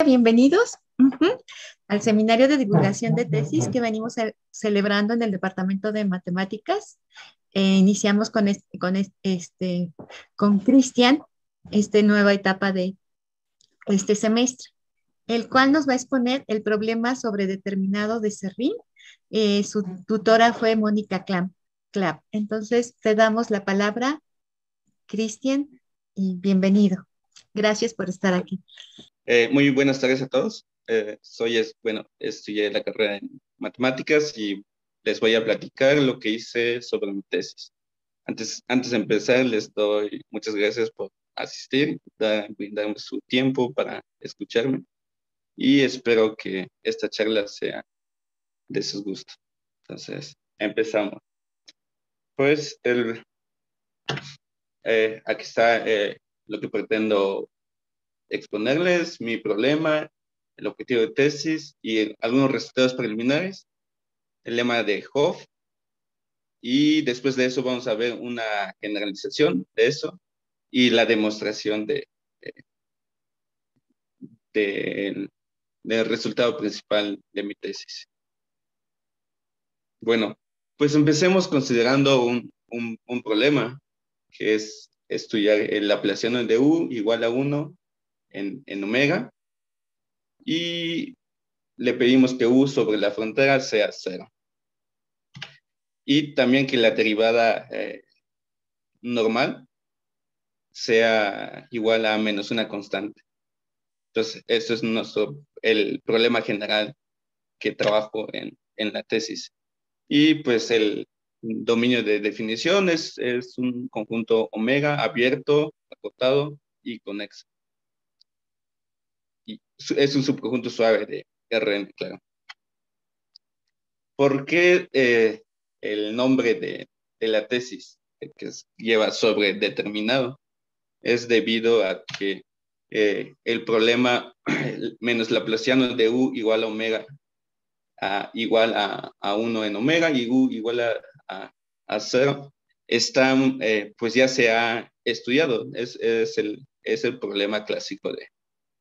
Bienvenidos al seminario de divulgación de tesis que venimos celebrando en el Departamento de Matemáticas. Iniciamos con Cristian, esta nueva etapa de este semestre, el cual nos va a exponer el problema sobre determinado de Serrín. Su tutora fue Mónica Clapp. Entonces, te damos la palabra, Cristian, y bienvenido. Gracias por estar aquí. Muy buenas tardes a todos. Estudié la carrera en matemáticas y les voy a platicar lo que hice sobre mi tesis. Antes de empezar, les doy muchas gracias por asistir, brindarme su tiempo para escucharme y espero que esta charla sea de sus gustos. Entonces, empezamos. Pues aquí está lo que pretendo exponerles, mi problema, el objetivo de tesis y algunos resultados preliminares, el lema de Hopf, y después de eso vamos a ver una generalización de eso y la demostración de- del resultado principal de mi tesis. Bueno, pues empecemos considerando un problema, que es estudiar el laplaciano de U igual a 1 en omega, y le pedimos que U sobre la frontera sea 0. Y también que la derivada normal sea igual a menos una constante. Entonces, eso es el problema general que trabajo en la tesis. Y pues el dominio de definición es un conjunto omega abierto, acotado y conexo. Y es un subconjunto suave de Rn, claro. ¿Por qué el nombre de la tesis lleva sobre determinado? Es debido a que el problema menos laplaciano de U igual a omega, igual a 1 en omega y U igual a 0, pues ya se ha estudiado. Es el problema clásico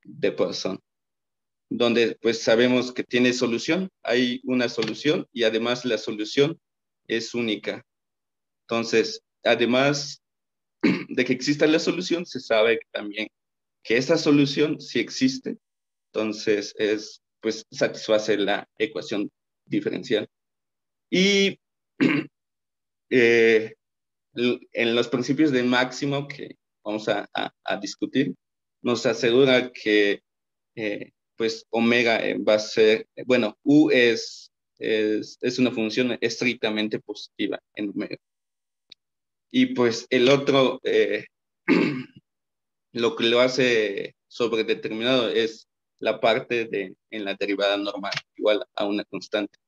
de Poisson, donde pues sabemos que tiene solución, hay una solución y además la solución es única. Entonces, además de que exista la solución, se sabe también que esa solución sí existe, entonces pues satisface la ecuación diferencial. Y eh, en los principios de máximo que vamos a discutir, nos asegura que pues omega va a ser, bueno, U es una función estrictamente positiva en omega. Y pues el otro, lo que lo hace sobredeterminado es la parte en la derivada normal, igual a una constante.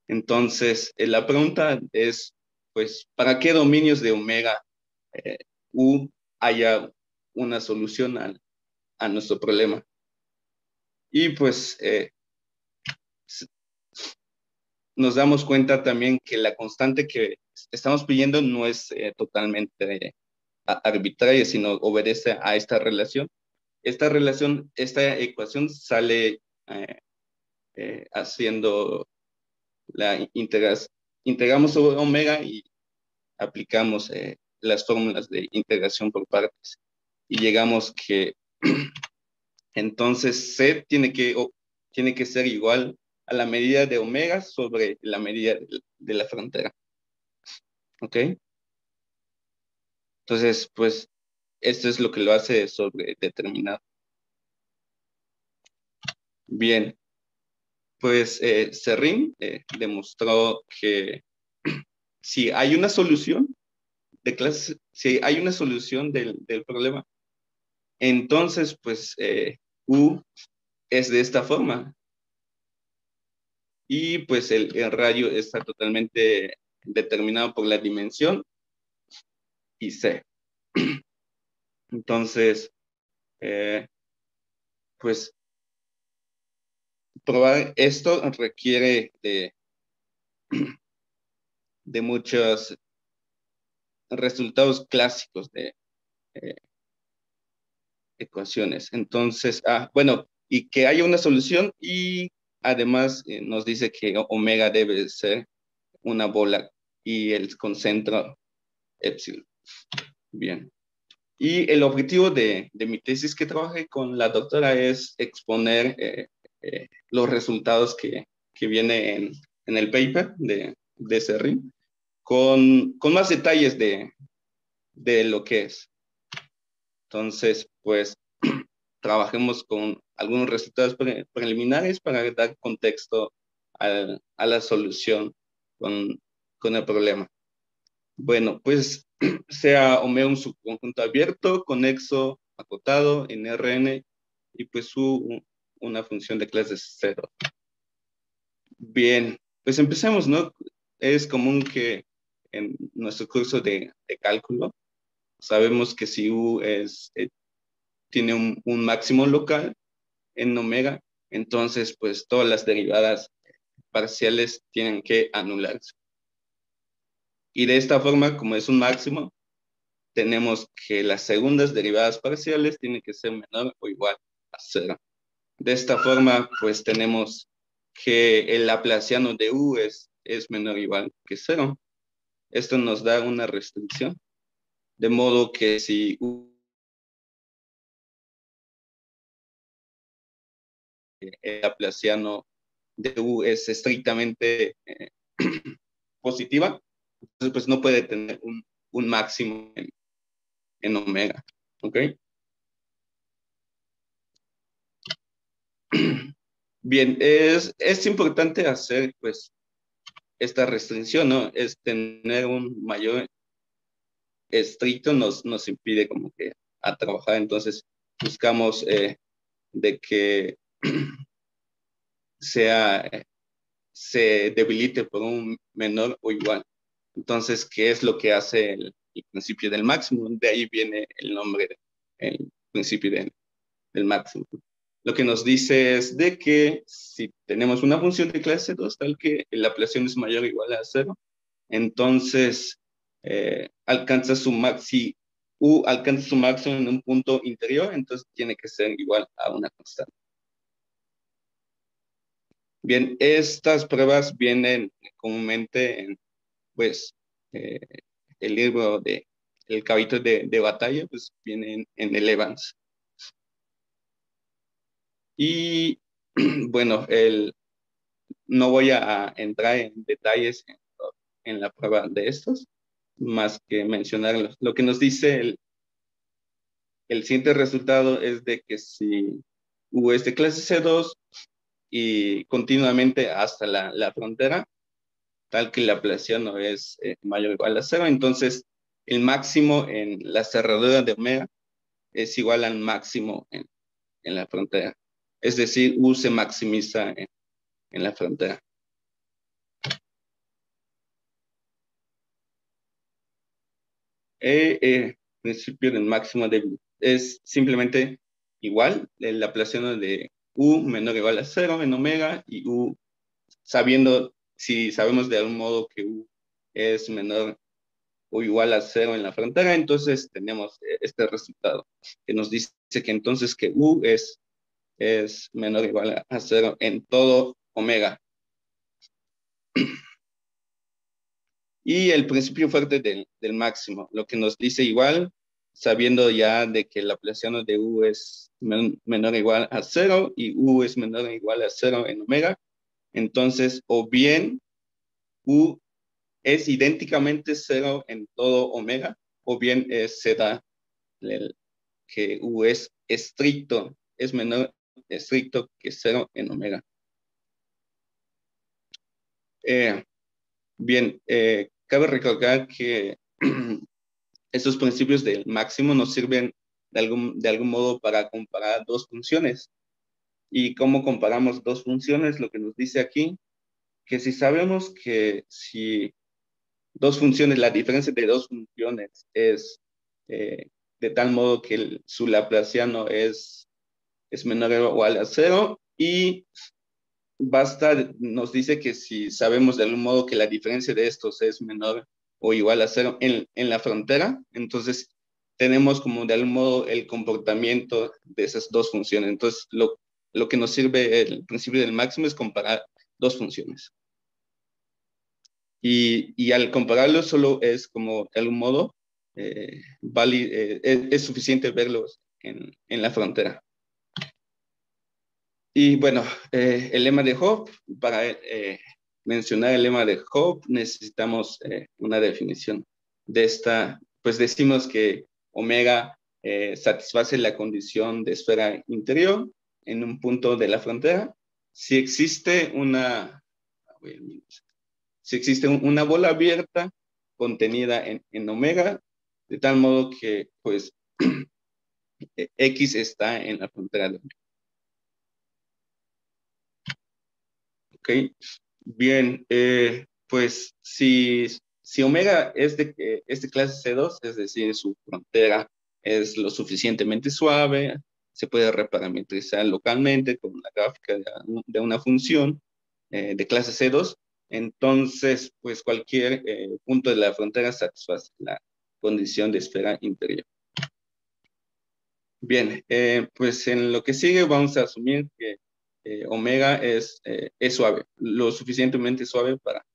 Entonces, la pregunta es, pues, ¿para qué dominios de omega U haya una solución a nuestro problema? Y pues nos damos cuenta también que la constante que estamos pidiendo no es totalmente arbitraria, sino obedece a esta relación. Esta ecuación sale haciendo integramos sobre omega y aplicamos las fórmulas de integración por partes. Y llegamos que entonces C tiene que ser igual a la medida de omega sobre la medida de la frontera. ¿Ok? Entonces, pues, esto es lo que lo hace sobredeterminado. Bien, pues Serrín demostró que si hay una solución si hay una solución del problema, entonces, pues, U es de esta forma. Y pues el radio está totalmente determinado por la dimensión y C. Entonces, pues probar esto requiere de muchos resultados clásicos de ecuaciones. Entonces, bueno, y que haya una solución, y además nos dice que omega debe ser una bola y el concentro epsilon. Bien. Y el objetivo de mi tesis que trabajé con la doctora es exponer los resultados que viene en el paper de Serrín con más detalles de lo que es. Entonces, pues, trabajemos con algunos resultados preliminares para dar contexto a la solución con el problema. Bueno, pues sea omega un subconjunto abierto, conexo, acotado en Rn, y pues una función de clase 0. Bien, pues empecemos, ¿no? Es común que en nuestro curso de cálculo sabemos que si U tiene un máximo local en omega, entonces pues todas las derivadas parciales tienen que anularse. Y de esta forma, como es un máximo, tenemos que las segundas derivadas parciales tienen que ser menor o igual a 0. De esta forma, pues tenemos que el laplaciano de U es menor o igual que 0. Esto nos da una restricción, de modo que si U, el laplaciano de U es estrictamente positiva, entonces pues no puede tener un máximo en omega, ¿ok? Bien, es importante hacer pues esta restricción, ¿no? Es tener un mayor estricto nos impide como que a trabajar, entonces buscamos de que se debilite por un menor o igual. Entonces, ¿qué es lo que hace el principio del máximo? De ahí viene el nombre, el principio del máximo. Lo que nos dice es de que si tenemos una función de clase 2 tal que la laplaciano es mayor o igual a 0, entonces alcanza su máximo, si U alcanza su máximo en un punto interior, entonces tiene que ser igual a una constante. Bien, estas pruebas vienen comúnmente en, pues, eh, el libro el caballito de batalla, pues viene en el Evans. Y bueno, no voy a entrar en detalles en la prueba de estos, más que mencionarlos. Lo que nos dice el siguiente resultado es de que si U es de clase C2 y continuamente hasta la frontera, tal que el laplaciano es mayor o igual a 0, entonces el máximo en la cerradura de omega es igual al máximo en la frontera. Es decir, U se maximiza en la frontera. Principio del máximo débil es simplemente igual, el laplaciano de U menor o igual a 0 en omega, y U, si sabemos de algún modo que U es menor o igual a 0 en la frontera, entonces tenemos este resultado que nos dice que entonces que U es menor o igual a 0 en todo omega. Y el principio fuerte del máximo, lo que nos dice igual, sabiendo ya de que el laplaciano de U es menor o igual a 0 y U es menor o igual a 0 en omega, entonces o bien U es idénticamente 0 en todo omega, o bien se da que U es estricto, es menor estricto que 0 en omega. Bien, cabe recalcar que estos principios del máximo nos sirven de algún modo para comparar dos funciones. ¿Y cómo comparamos dos funciones? Lo que nos dice aquí, que si sabemos que si dos funciones, la diferencia de dos funciones es de tal modo que su laplaciano es menor o igual a 0, y nos dice que si sabemos de algún modo que la diferencia de estos es menor o igual a 0 en la frontera, entonces tenemos como de algún modo el comportamiento de esas dos funciones. Entonces, lo que nos sirve el principio del máximo es comparar dos funciones. Y al compararlos solo es como, de algún modo, es suficiente verlos en la frontera. Y bueno, el lema de Hopf, para mencionar el lema de Hopf necesitamos una definición de esta, pues decimos que omega satisface la condición de esfera interior en un punto de la frontera. Si existe una bola abierta contenida en omega, de tal modo que pues X está en la frontera de omega. Ok, bien, pues si omega es de clase C2, es decir, su frontera es lo suficientemente suave, se puede reparametrizar localmente con la gráfica de una función de clase C2, entonces pues cualquier punto de la frontera satisface la condición de esfera interior. Bien, pues en lo que sigue vamos a asumir que omega es suave, lo suficientemente suave para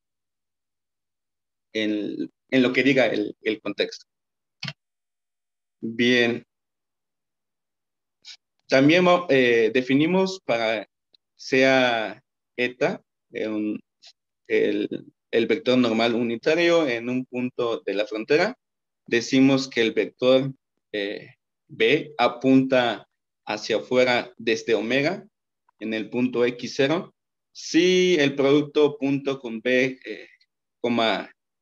en lo que diga el contexto. Bien, también definimos para sea eta el vector normal unitario en un punto de la frontera. Decimos que el vector B apunta hacia afuera desde omega en el punto x0 si el producto punto con B,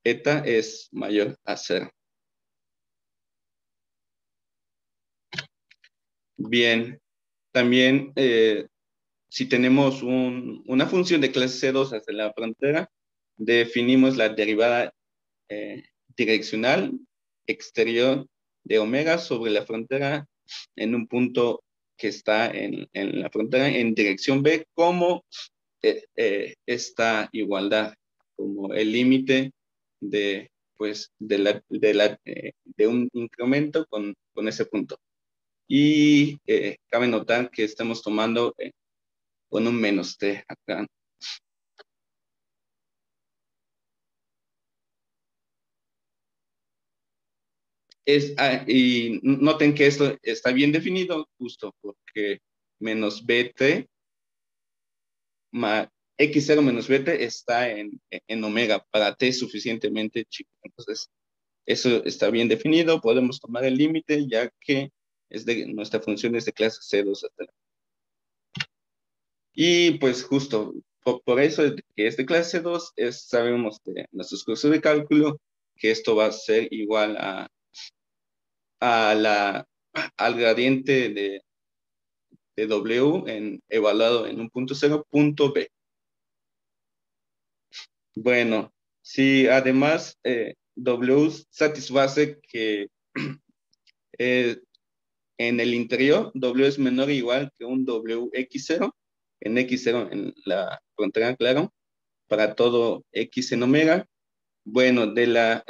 eta es mayor a 0. Bien, también si tenemos una función de clase C2 hacia la frontera, definimos la derivada direccional exterior de omega sobre la frontera en un punto que está en la frontera en dirección B como esta igualdad, como el límite pues, de un incremento con ese punto. Y cabe notar que estamos tomando con un menos t acá. Y noten que esto está bien definido justo porque menos bt x0 menos bt está en omega para t suficientemente chico. Entonces, eso está bien definido. Podemos tomar el límite ya que nuestra función es de clase C2 hasta la. Y pues justo por eso que es de clase C2, sabemos de nuestros cursos de cálculo que esto va a ser igual al gradiente de W evaluado en un punto 0, punto B. Bueno, si además W satisface que en el interior W es menor o igual que un WX0, en X0 en la frontera, claro, para todo X en omega. Bueno, de la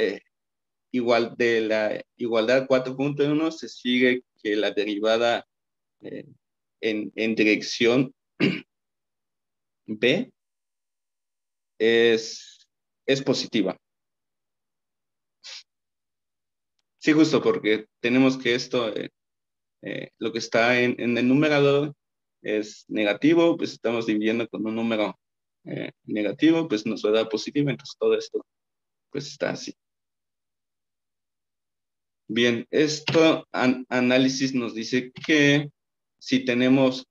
igualdad 4.1 se sigue que la derivada en dirección B es positiva. Sí, justo porque tenemos que esto, lo que está en el numerador es negativo, pues estamos dividiendo con un número negativo, pues nos va a dar positivo, entonces todo esto pues está así. Bien, esto análisis nos dice que si tenemos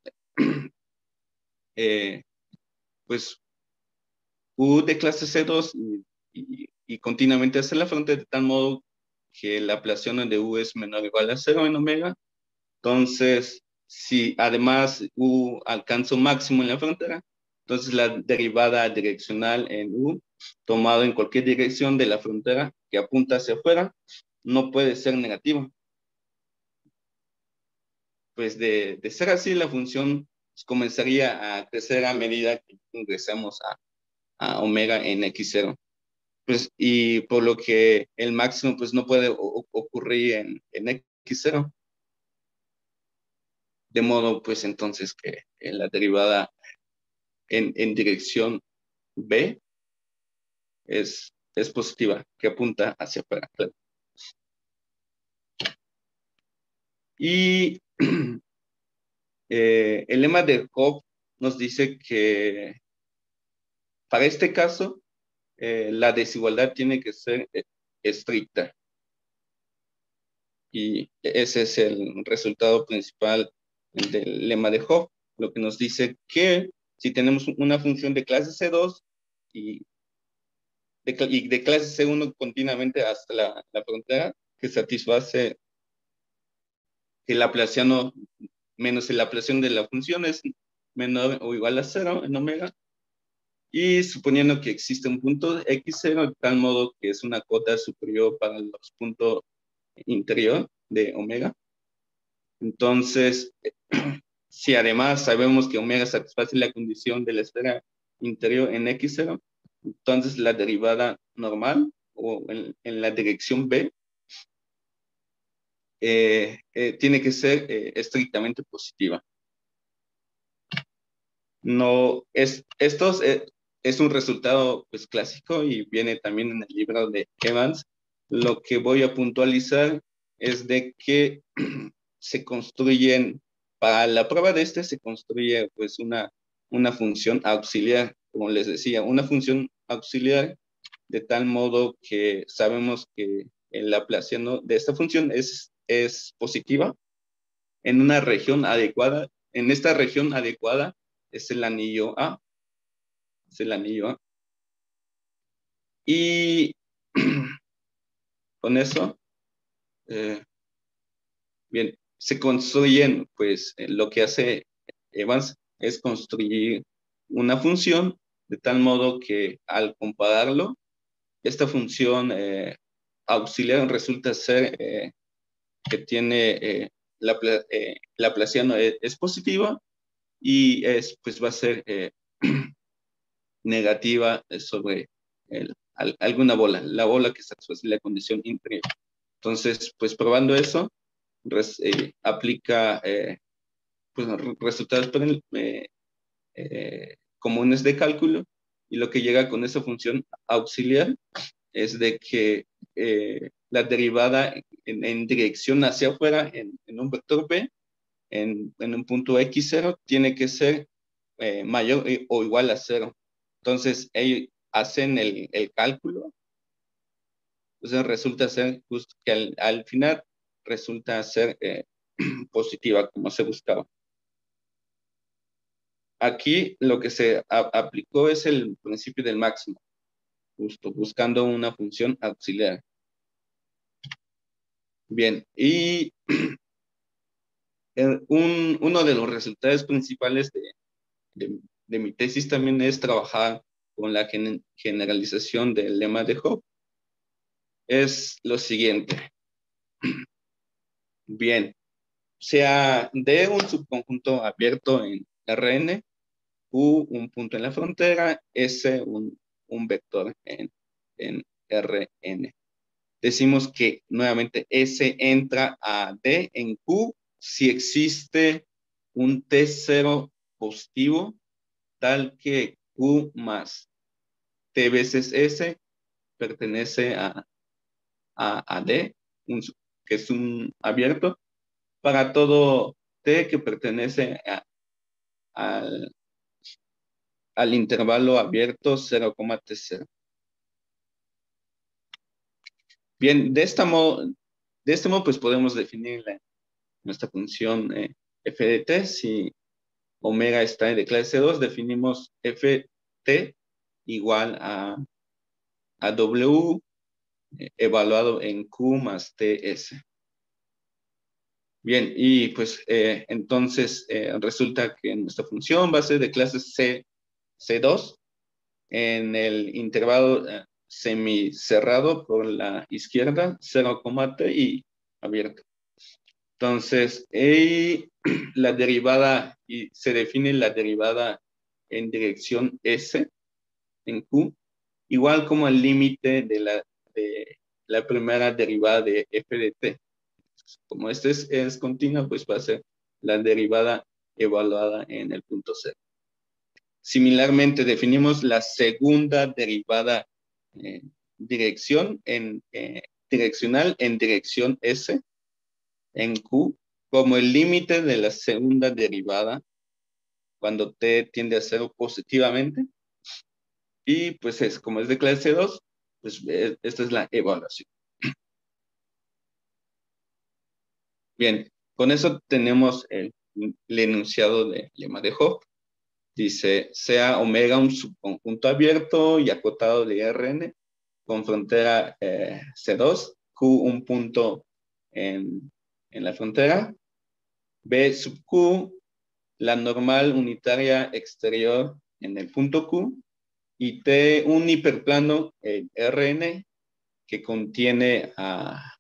pues U de clase C2 y continuamente hacia la frontera de tal modo que la ablación de U es menor o igual a 0 en omega, entonces si además U alcanza un máximo en la frontera, entonces la derivada direccional en U, tomado en cualquier dirección de la frontera que apunta hacia afuera, no puede ser negativa. Pues de ser así, la función comenzaría a crecer a medida que ingresamos a omega en x0. Pues, y por lo que el máximo pues no puede ocurrir en x0. de modo pues entonces que la derivada en dirección B es positiva, que apunta hacia afuera. Claro. Y el lema de Hopf nos dice que para este caso la desigualdad tiene que ser estricta. Y ese es el resultado principal del lema de Hopf, lo que nos dice que si tenemos una función de clase C2 y de clase C1 continuamente hasta la frontera, que satisface que el laplaciano menos el laplaciano de la función es menor o igual a 0 en omega, y suponiendo que existe un punto x0 de tal modo que es una cota superior para los puntos interior de omega. Entonces, si además sabemos que omega satisface la condición de la esfera interior en x0, entonces la derivada normal o en la dirección b tiene que ser estrictamente positiva. No, esto es un resultado pues clásico y viene también en el libro de Evans. Lo que voy a puntualizar es de que se construyen, para la prueba de se construye pues una función auxiliar, como les decía, una función auxiliar de tal modo que sabemos que el laplaciano de esta función es positiva en una región adecuada. En esta región adecuada es el anillo A. Es el anillo A. Y con eso, bien, se construyen, pues lo que hace Evans es construir una función de tal modo que al compararlo, esta función auxiliar resulta ser que tiene laplaciano es positiva y pues va a ser negativa sobre alguna bola, la bola que satisface la condición inferior. Entonces, pues probando eso, aplica pues, resultados comunes de cálculo, y lo que llega con esa función auxiliar es de que la derivada en dirección hacia afuera en un vector B, en un punto x0, tiene que ser mayor o igual a 0. Entonces, ellos hacen el cálculo, entonces resulta ser justo que al final resulta ser positiva, como se buscaba. Aquí lo que se aplicó es el principio del máximo, justo buscando una función auxiliar. Bien, y uno de los resultados principales de mi tesis también es trabajar con la generalización del lema de Hopf. Es lo siguiente. Bien, sea D un subconjunto abierto en Rn, U un punto en la frontera, S un vector en Rn. Decimos que nuevamente S entra a D en Q si existe un T0 positivo tal que Q más T veces S pertenece a D, que es un abierto, para todo T que pertenece al intervalo abierto 0,T0. Bien, de este modo pues podemos definir nuestra función f de t. Si omega está de clase 2, definimos ft igual a w evaluado en q más ts. Bien, y pues entonces resulta que nuestra función va a ser de clase C2 en el intervalo semicerrado por la izquierda, 0,t y abierto. Entonces, la derivada, y se define la derivada en dirección S en Q, igual como el límite de la primera derivada de f de t. Como este es continua, pues va a ser la derivada evaluada en el punto cero. Similarmente, definimos la segunda derivada direccional en dirección S en Q como el límite de la segunda derivada cuando t tiende a cero positivamente. Y pues como es de clase 2, pues esta es la evaluación. Bien, con eso tenemos el enunciado del lema de Hopf. Dice, sea omega un subconjunto abierto y acotado de Rn con frontera C2, Q un punto en la frontera, B sub Q, la normal unitaria exterior en el punto Q, y T un hiperplano en Rn que contiene a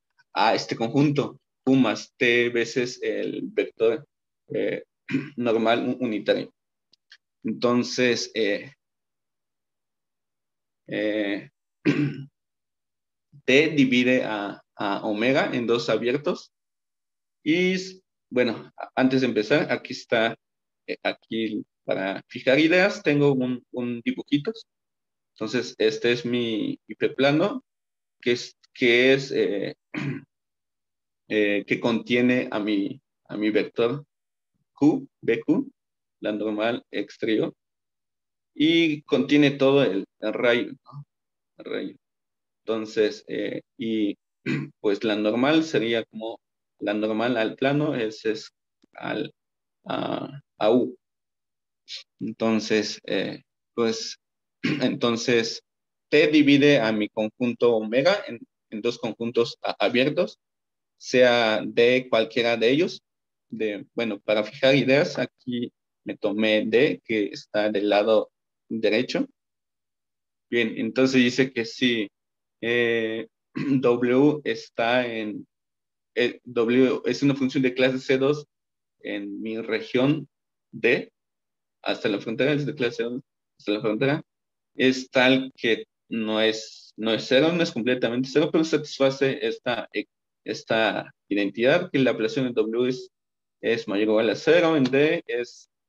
este conjunto, Q más T veces el vector normal unitario. Entonces, T divide a omega en dos abiertos. Y bueno, antes de empezar, aquí está, aquí para fijar ideas, tengo un dibujito. Entonces, este es mi hiperplano, que contiene a mi vector Q, BQ, la normal exterior, y contiene todo el rayo, ¿no? El rayo. Entonces, y pues la normal sería como la normal al plano es a U. Entonces, pues, entonces, T divide a mi conjunto omega en dos conjuntos abiertos, sea de cualquiera de ellos. Bueno, para fijar ideas, aquí me tomé D, que está del lado derecho. Bien, entonces dice que si W está W es una función de clase C2 en mi región D, hasta la frontera, es de clase C2 hasta la frontera, es tal que no es cero, no es completamente cero, pero satisface esta identidad, que la ablación en W es mayor o igual a cero en D,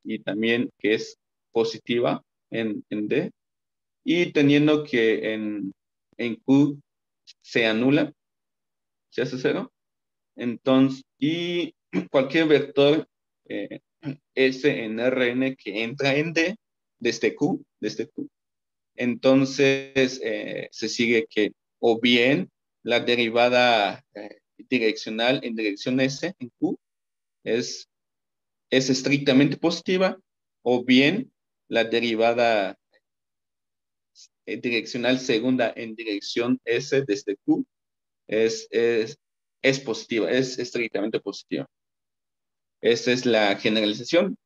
y también que es positiva en D, y teniendo que en Q se anula, se hace cero, entonces, y cualquier vector S en Rn que entra en D desde Q, entonces se sigue que o bien la derivada direccional en dirección S en Q es estrictamente positiva, o bien la derivada direccional segunda en dirección S desde Q es positiva, es estrictamente positiva. Esta es la generalización.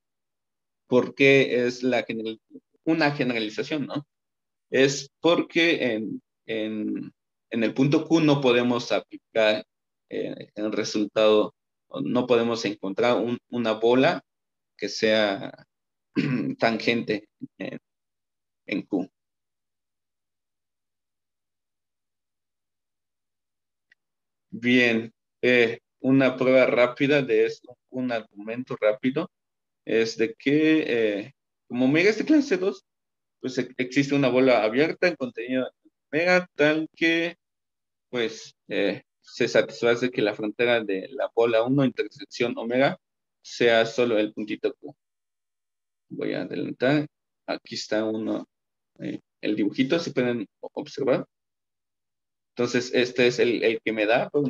¿Por qué es una generalización, no? Es porque en el punto Q no podemos aplicar el resultado, no podemos encontrar una bola que sea tangente en Q. Bien, una prueba rápida de esto, un argumento rápido, es de que como omega es de clase 2, pues existe una bola abierta en contenido omega tal que pues se satisface que la frontera de la bola 1 intersección omega sea solo el puntito Q. Voy a adelantar. Aquí está el dibujito, si pueden observar. Entonces, este es el que me da pues,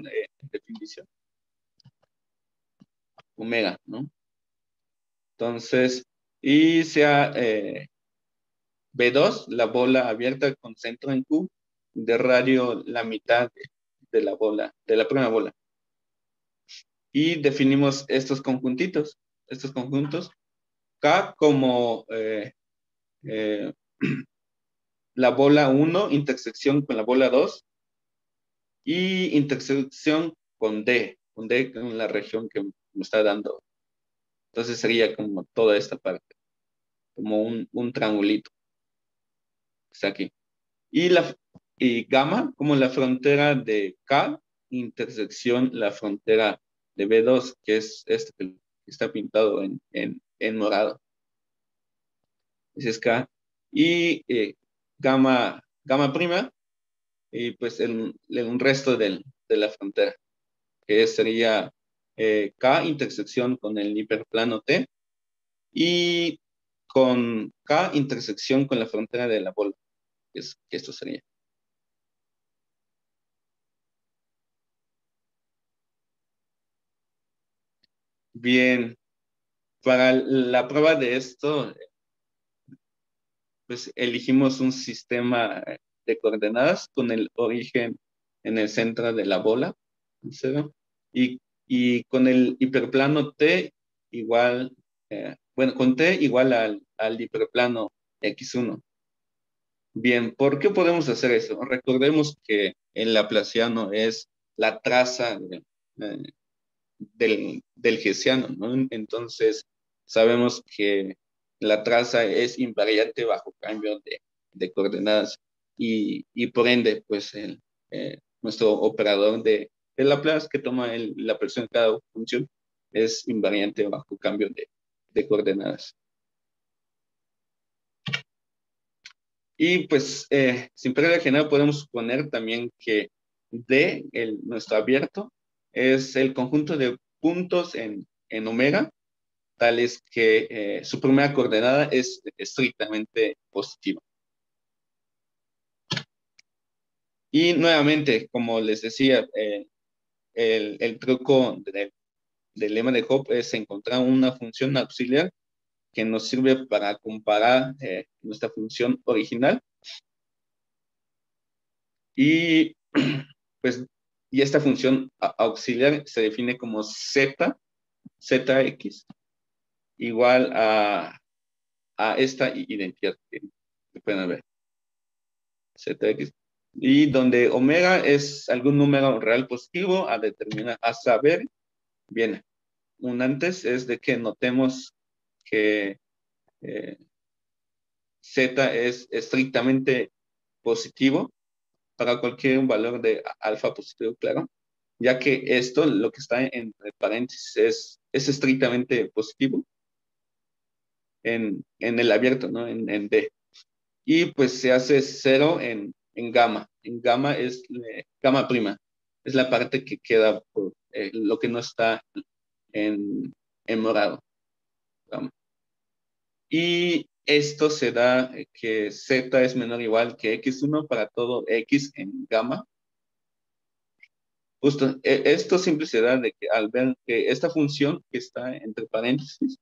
definición. Omega, ¿no? Entonces, y sea B2, la bola abierta con centro en Q, de radio la mitad de la bola, de la primera bola. Y definimos estos conjuntos, K como la bola 1, intersección con la bola 2, y intersección con D en la región que me está dando. Entonces sería como toda esta parte, como un triangulito. Está aquí. Y gamma como la frontera de K, intersección la frontera de B2, que es este está pintado en morado. Ese es K. Y gamma prima, y pues un resto de la frontera, que sería K intersección con el hiperplano T y con K intersección con la frontera de la bola, que esto sería. Bien, para la prueba de esto, pues elegimos un sistema de coordenadas con el origen en el centro de la bola, ¿sí? Y con el hiperplano T igual, bueno, con T igual al hiperplano X1. Bien, ¿por qué podemos hacer eso? Recordemos que el laplaciano es la traza eh, del hessiano, ¿no? Entonces, sabemos que la traza es invariante bajo cambio de coordenadas y por ende, pues nuestro operador de Laplace que toma la presión de cada función es invariante bajo cambio de coordenadas. Y pues, sin pérdida general, podemos suponer también que nuestro abierto, es el conjunto de puntos en omega, tales que su primera coordenada es estrictamente positiva. Y nuevamente, como les decía, el truco del lema de Hopf es encontrar una función auxiliar que nos sirve para comparar nuestra función original. Y pues, y esta función auxiliar se define como zx, igual a esta identidad que pueden ver, zx, y donde omega es algún número real positivo a determinar, a saber, bien, un antes es de que notemos que z es estrictamente positivo para cualquier valor de alfa positivo, claro, ya que esto, lo que está entre paréntesis, es estrictamente positivo en el abierto, ¿no? En D. Y pues se hace cero en gamma. En gamma es gamma prima. Es la parte que queda por lo que no está en morado. Gamma. Y esto se da que z es menor o igual que x1 para todo x en gamma. Justo, esto siempre se da de que al ver que esta función que está entre paréntesis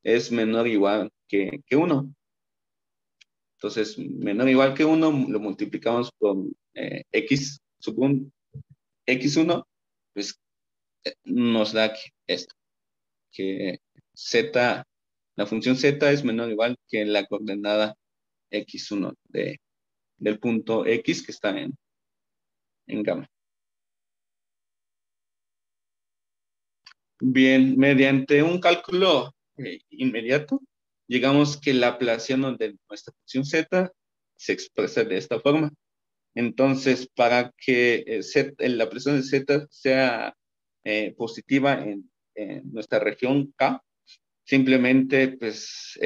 es menor o igual que 1. Entonces, menor o igual que 1 lo multiplicamos por x, supongo, x1, pues nos da esto, que z, la función z es menor o igual que la coordenada x1 del punto x que está en gamma. Bien, mediante un cálculo inmediato, llegamos que el laplaciano de nuestra función z se expresa de esta forma. Entonces, para que la presión de z sea positiva en nuestra región K, simplemente pues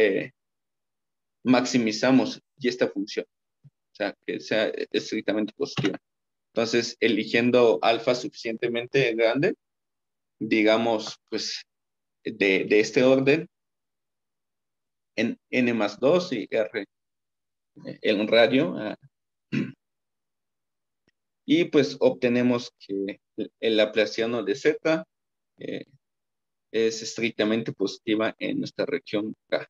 maximizamos y esta función, o sea, que sea estrictamente positiva. Entonces, eligiendo alfa suficientemente grande, digamos, pues de este orden, en n más 2 y r en un radio, y pues obtenemos que el laplaciano de z es estrictamente positiva en nuestra región K.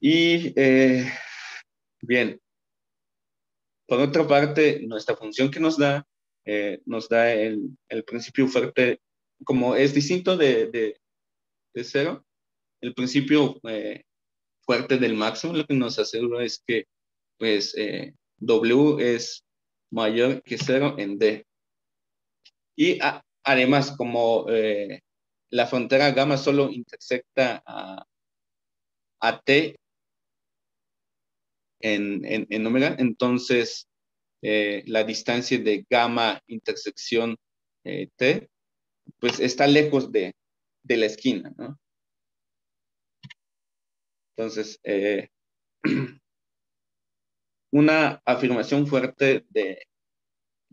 Y bien, por otra parte, nuestra función que nos da el principio fuerte, como es distinto de cero, el principio fuerte del máximo lo que nos asegura es que pues W es mayor que 0 en D. Y además, como la frontera gamma solo intersecta a T en omega, entonces la distancia de gamma intersección T pues está lejos de la esquina, ¿no? Entonces, una afirmación fuerte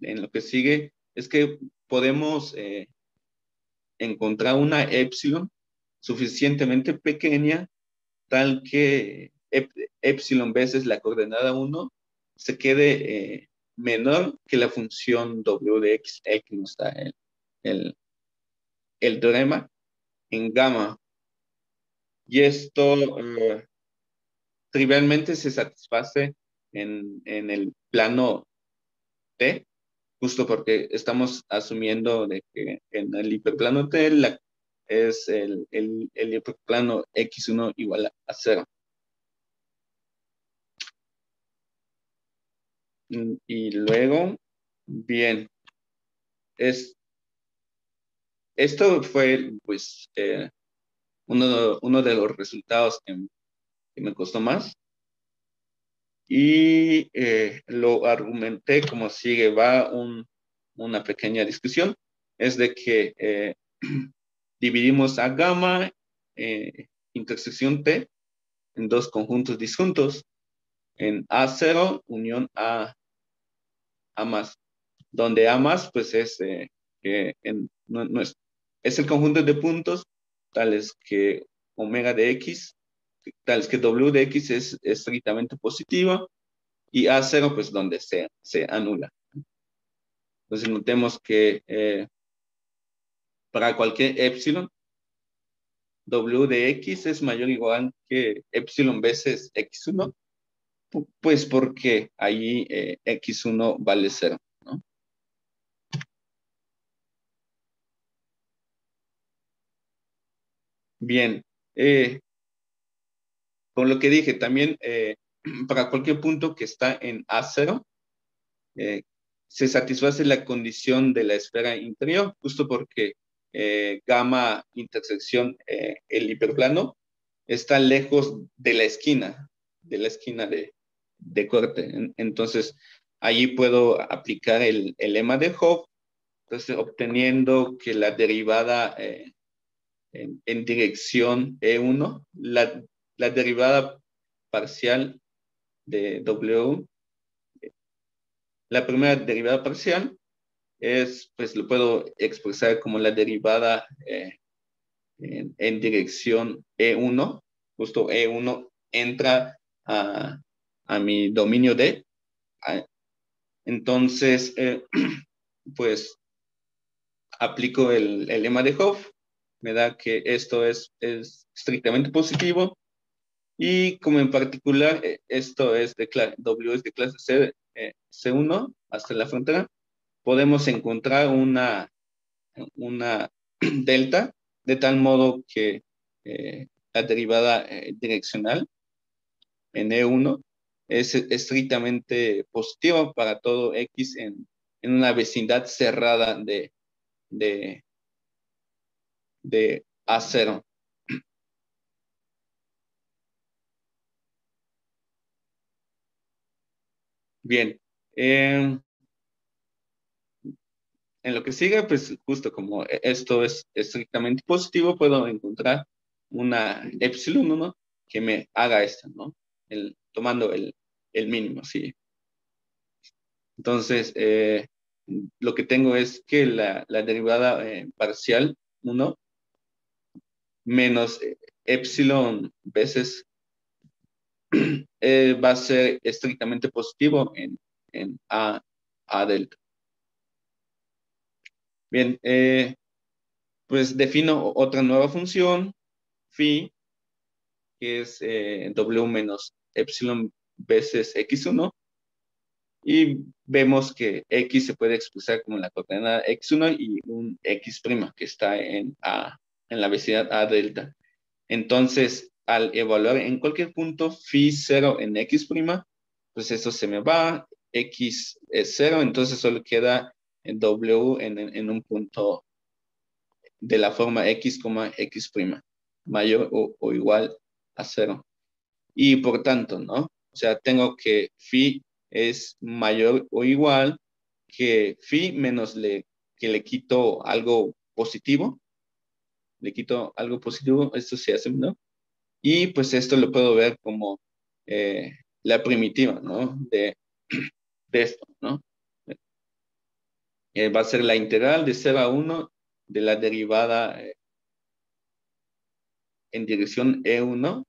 en lo que sigue es que podemos encontrar una epsilon suficientemente pequeña tal que epsilon veces la coordenada 1 se quede menor que la función w de x. Aquí no está el, el teorema en gamma. Y esto trivialmente se satisface en el plano T, justo porque estamos asumiendo de que en el hiperplano T es el hiperplano x1 igual a 0. Y luego, bien, esto fue pues uno de los resultados que me costó más. Y lo argumenté como sigue, va una pequeña discusión, es de que dividimos a gamma intersección T en dos conjuntos disjuntos, en A0 unión a más, donde A más pues es, no es el conjunto de puntos tales que omega de X, tales que W de X es estrictamente positiva, y A0 pues donde se anula. Entonces notemos que para cualquier epsilon, W de X es mayor o igual que epsilon veces X1, pues porque ahí X1 vale 0, ¿no? Bien, con lo que dije, también para cualquier punto que está en A0, se satisface la condición de la esfera interior, justo porque gamma intersección el hiperplano está lejos de la esquina de corte. Entonces, allí puedo aplicar el lema de Hopf, entonces obteniendo que la derivada en dirección E1, la derivada parcial de W, la primera derivada parcial pues lo puedo expresar como la derivada en dirección E1, justo E1 entra a mi dominio D, entonces pues aplico el lema de Hopf, me da que esto es estrictamente positivo, y como en particular esto es W es de clase C1 hasta la frontera, podemos encontrar una delta, de tal modo que la derivada direccional en E1 es estrictamente positiva para todo X en una vecindad cerrada de, de A0. Bien, en lo que sigue, pues justo como esto es estrictamente positivo, puedo encontrar una epsilon 1 que me haga esto, ¿no? Tomando el mínimo, sí. Entonces, lo que tengo es que la derivada parcial 1 menos epsilon veces va a ser estrictamente positivo en A delta. Bien, pues defino otra nueva función, phi, que es W menos epsilon veces X1, y vemos que X se puede expresar como la coordenada X1 y un X' que está en la vecindad A delta. Entonces, al evaluar en cualquier punto phi 0 en X', pues eso se me va, X es 0, entonces solo queda en W en un punto de la forma X, X', mayor o igual a 0. Y por tanto, ¿no? O sea, tengo que phi es mayor o igual que phi menos que le quito algo positivo, le quito algo positivo, esto se hace, ¿no? Y pues esto lo puedo ver como la primitiva, ¿no? De esto, ¿no? Va a ser la integral de 0 a 1 de la derivada en dirección E1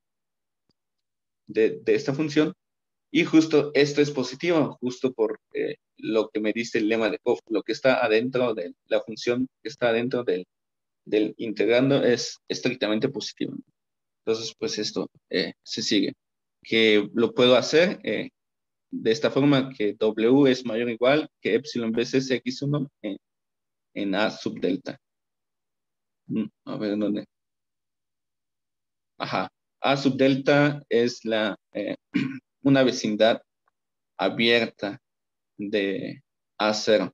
de esta función. Y justo esto es positivo, justo por lo que me dice el lema de Hoff, lo que está adentro de la función que está adentro del integrando es estrictamente positivo. Entonces, pues esto se sigue. Que lo puedo hacer de esta forma, que W es mayor o igual que epsilon veces X1 en A sub delta. A ver, ¿dónde? Ajá. A sub delta es una vecindad abierta de A0.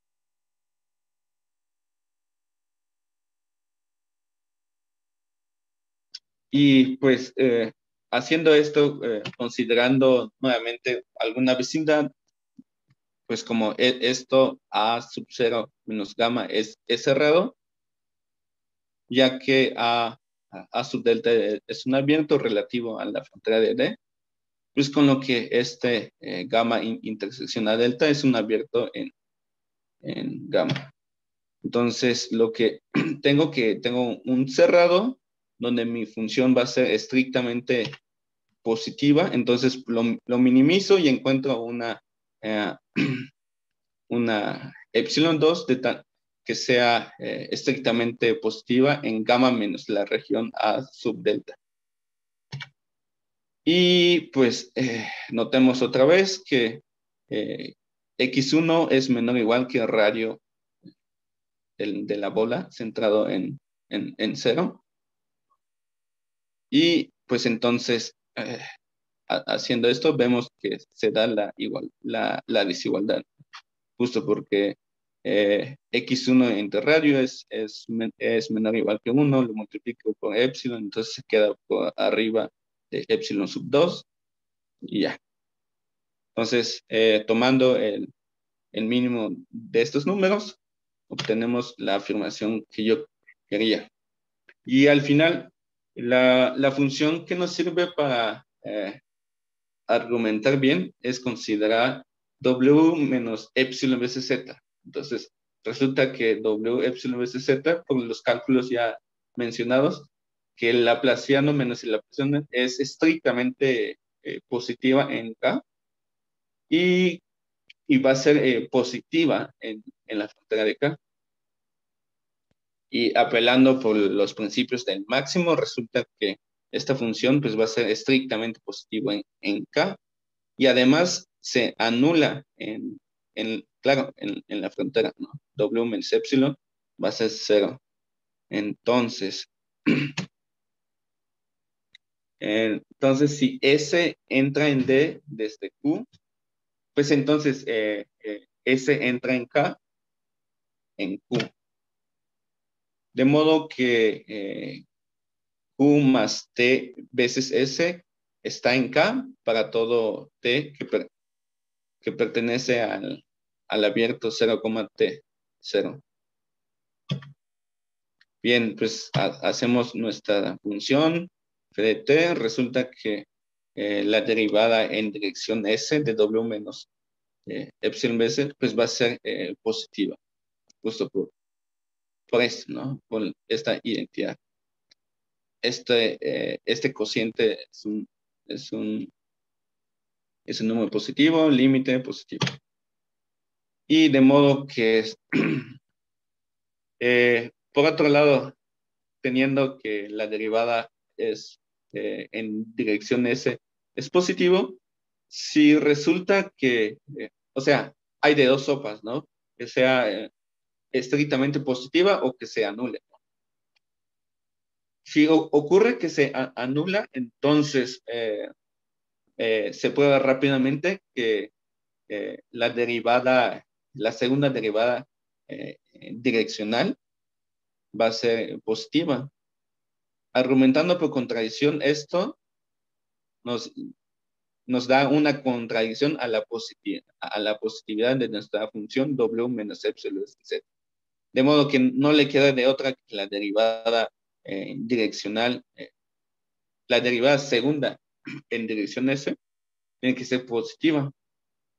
Y pues haciendo esto, considerando nuevamente alguna vecindad, pues como esto A sub 0 menos gamma es cerrado, ya que A sub delta es un abierto relativo a la frontera de D, pues con lo que este gamma intersección a delta es un abierto en gamma. Entonces, lo que tengo un cerrado donde mi función va a ser estrictamente positiva, entonces lo minimizo y encuentro eh, una epsilon 2 que sea estrictamente positiva en gamma menos la región A sub delta. Y pues notemos otra vez que X1 es menor o igual que el radio de la bola centrado en 0. Y pues entonces, haciendo esto, vemos que se da la desigualdad, justo porque X1 entre radio es menor o igual que 1, lo multiplico por epsilon, entonces se queda por arriba de epsilon sub 2 y ya. Entonces, tomando el mínimo de estos números, obtenemos la afirmación que yo quería. Y al final, la función que nos sirve para argumentar bien es considerar W menos epsilon veces Z. Entonces, resulta que W epsilon veces Z, por los cálculos ya mencionados, que el laplaciano menos el laplaciano es estrictamente positiva en K y va a ser positiva en la frontera de K. Y apelando por los principios del máximo, resulta que esta función pues, va a ser estrictamente positiva en K y además se anula claro, en la frontera, ¿no? W menos epsilon va a ser 0. Entonces, si S entra en D desde Q, pues entonces S entra en K en Q. De modo que Q más T veces S está en K para todo T que pertenece al abierto 0, T 0. Bien, pues hacemos nuestra función de T. Resulta que la derivada en dirección S de W menos epsilon veces, pues va a ser positiva, justo por esto, ¿no? Por esta identidad. Este cociente es un número positivo, límite positivo. Y de modo que, por otro lado, teniendo que la derivada es en dirección S es positivo, si resulta que, o sea, hay de dos sopas, ¿no? Que sea estrictamente positiva o que se anule. Si ocurre que se anula, entonces se puede ver rápidamente que la segunda derivada direccional va a ser positiva. Argumentando por contradicción, esto nos da una contradicción a la positividad de nuestra función W menos epsilon Z. De modo que no le queda de otra que la derivada direccional, la derivada segunda en dirección S, tiene que ser positiva.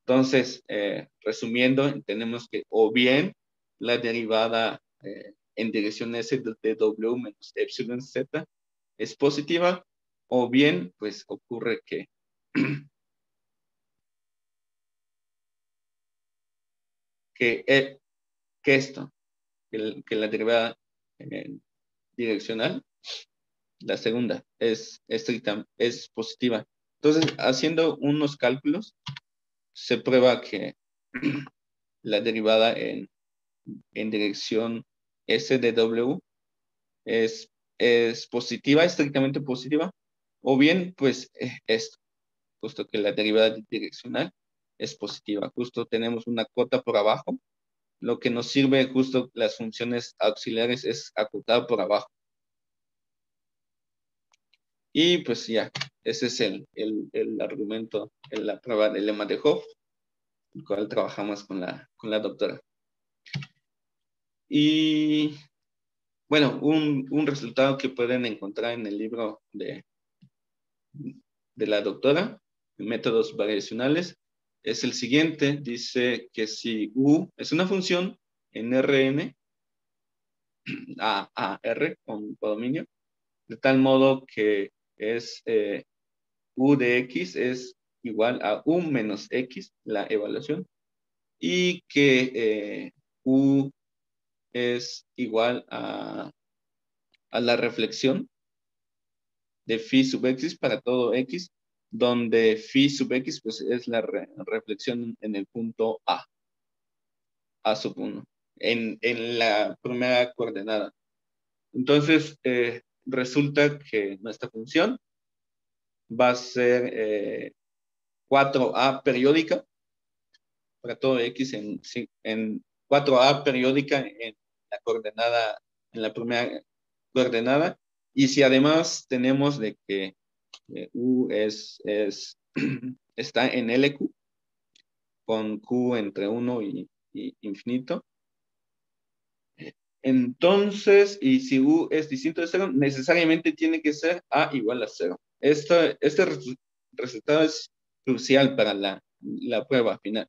Entonces, resumiendo, tenemos que o bien la derivada en dirección S de W menos epsilon Z es positiva, o bien, pues ocurre que, que, que esto, que la derivada direccional, la segunda, es estricta, es positiva. Entonces, haciendo unos cálculos, se prueba que la derivada en dirección S de W es positiva, estrictamente positiva, o bien, pues, esto, justo que la derivada direccional es positiva. Justo tenemos una cota por abajo. Lo que nos sirve justo las funciones auxiliares es acotar por abajo. Y pues ya, ese es el argumento en la prueba del lema de Hopf, el cual trabajamos con la doctora. Y bueno, un resultado que pueden encontrar en el libro de la doctora, métodos variacionales, es el siguiente. Dice que si U es una función en Rn, a R con codominio, de tal modo que es U de X es igual a U menos X, la evaluación, y que U es igual a la reflexión de phi sub X para todo X, donde phi sub X pues, es la reflexión en el punto A sub 1, en la primera coordenada. Entonces, resulta que nuestra función va a ser 4A periódica para todo X en 4A periódica en la coordenada, en la primera coordenada. Y si además tenemos de que U está en LQ, con Q entre 1 y infinito, entonces, y si U es distinto de 0, necesariamente tiene que ser A igual a 0. Este resultado es crucial para la prueba final.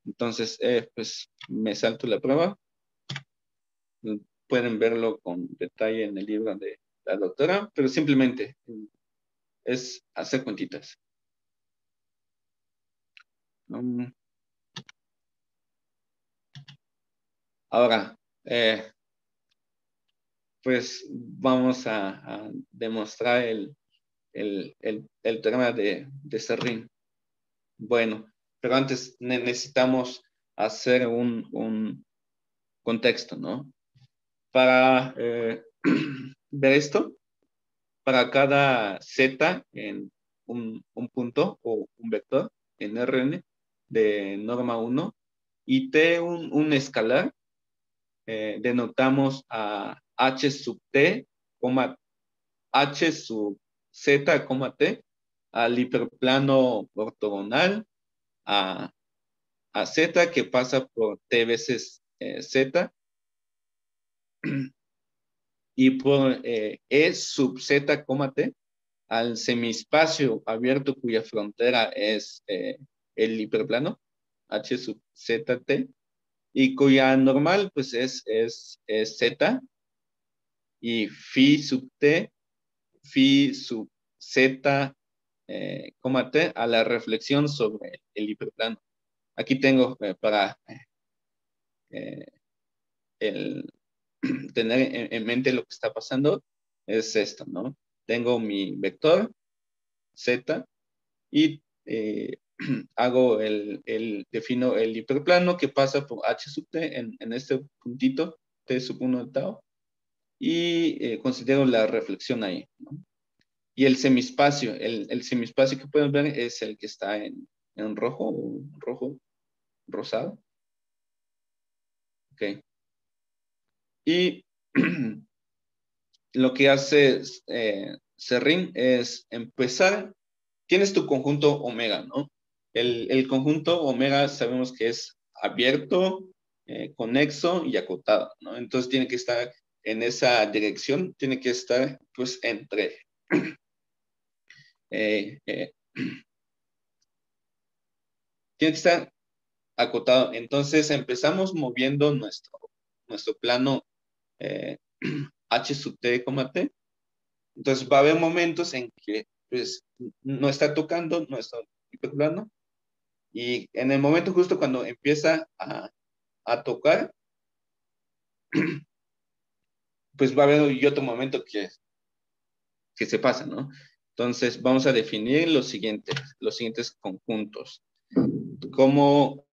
Entonces, pues me salto la prueba. Pueden verlo con detalle en el libro de la doctora, pero simplemente es hacer cuentitas. Ahora, pues vamos a demostrar el teorema de Serrín. Bueno, pero antes necesitamos hacer un contexto, ¿no? Para ver esto, para cada z en un punto o un vector en Rn de norma 1 y t un escalar, denotamos a h sub t, h sub z, t al hiperplano ortogonal a z que pasa por t veces z y por e sub z, t al semiespacio abierto cuya frontera es el hiperplano h sub zt y cuya normal pues es z y phi sub t, phi sub z, t a la reflexión sobre el hiperplano. Aquí tengo para tener en mente lo que está pasando, es esto, ¿no? Tengo mi vector z y defino el hiperplano que pasa por h sub t en este puntito, t sub 1 de tau, y considero la reflexión ahí, ¿no? Y el semiespacio, el semiespacio que pueden ver es el que está en rojo, rosado. Ok. Y lo que hace Serrín es empezar, tienes tu conjunto omega, ¿no? El conjunto omega sabemos que es abierto conexo y acotado, ¿no? Entonces tiene que estar en esa dirección, tiene que estar pues entre eh, eh, tiene que estar acotado. Entonces empezamos moviendo nuestro plano H sub t, T. Entonces va a haber momentos en que pues no está tocando nuestro hiperplano y en el momento justo cuando empieza a tocar, pues va a haber y otro momento que se pasa, ¿no? Entonces vamos a definir los siguientes conjuntos. Como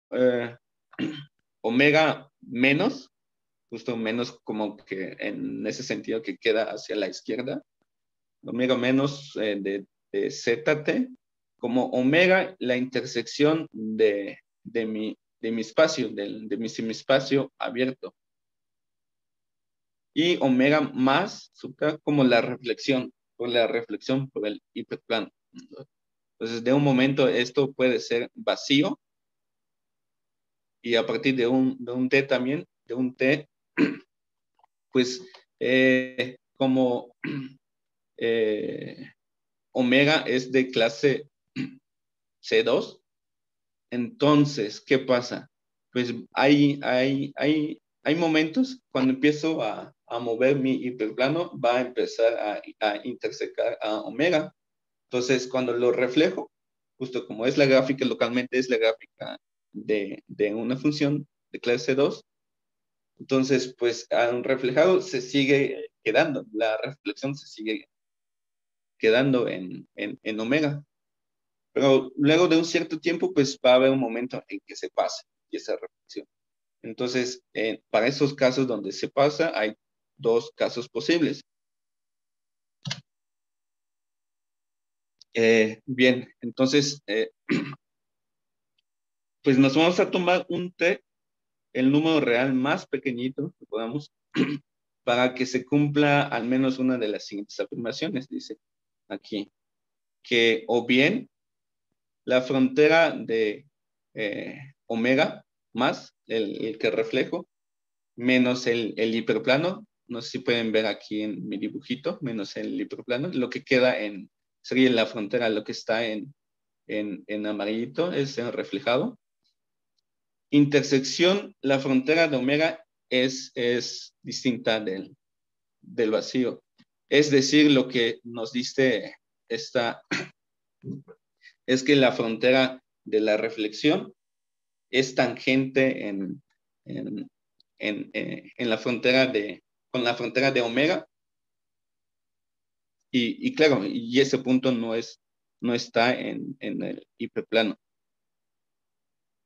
omega menos, justo menos como que en ese sentido que queda hacia la izquierda, omega menos de ZT, como omega la intersección de mi espacio, de mi semiespacio abierto. Y omega más como la reflexión por el hiperplano. Entonces, de un momento esto puede ser vacío y a partir de un T también, de un T, pues como omega es de clase C2, entonces, ¿qué pasa? Pues hay momentos cuando empiezo a mover mi hiperplano, va a empezar a intersecar a omega. Entonces, cuando lo reflejo, justo como es la gráfica localmente, es la gráfica de una función de clase 2, entonces, pues a un reflejado se sigue quedando, la reflexión se sigue quedando en omega. Pero luego de un cierto tiempo, pues va a haber un momento en que se pase y esa reflexión. Entonces, para esos casos donde se pasa, hay dos casos posibles. Bien, entonces, pues nos vamos a tomar un T, el número real más pequeñito que podamos, para que se cumpla al menos una de las siguientes afirmaciones, dice aquí, que o bien la frontera de omega más el que reflejo, menos el hiperplano, no sé si pueden ver aquí en mi dibujito, menos el hiperplano, lo que queda sería la frontera, lo que está en amarillito es el reflejado. Intersección, la frontera de omega es distinta del vacío. Es decir, lo que nos dice esta es que la frontera de la reflexión es tangente en la frontera con la frontera de omega. Y claro, y ese punto no está en el hiperplano.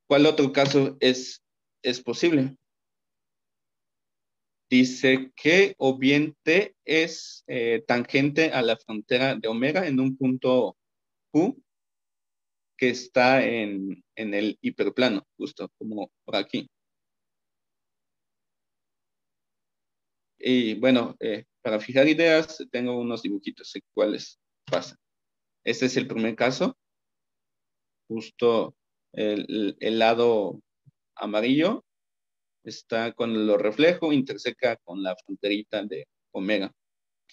¿Cuál otro caso es posible? Dice que o bien T es tangente a la frontera de omega en un punto Q que está en el hiperplano, justo como por aquí. Y bueno, para fijar ideas, tengo unos dibujitos en cuáles pasa. Este es el primer caso, justo el lado amarillo está con lo reflejo, interseca con la fronterita de omega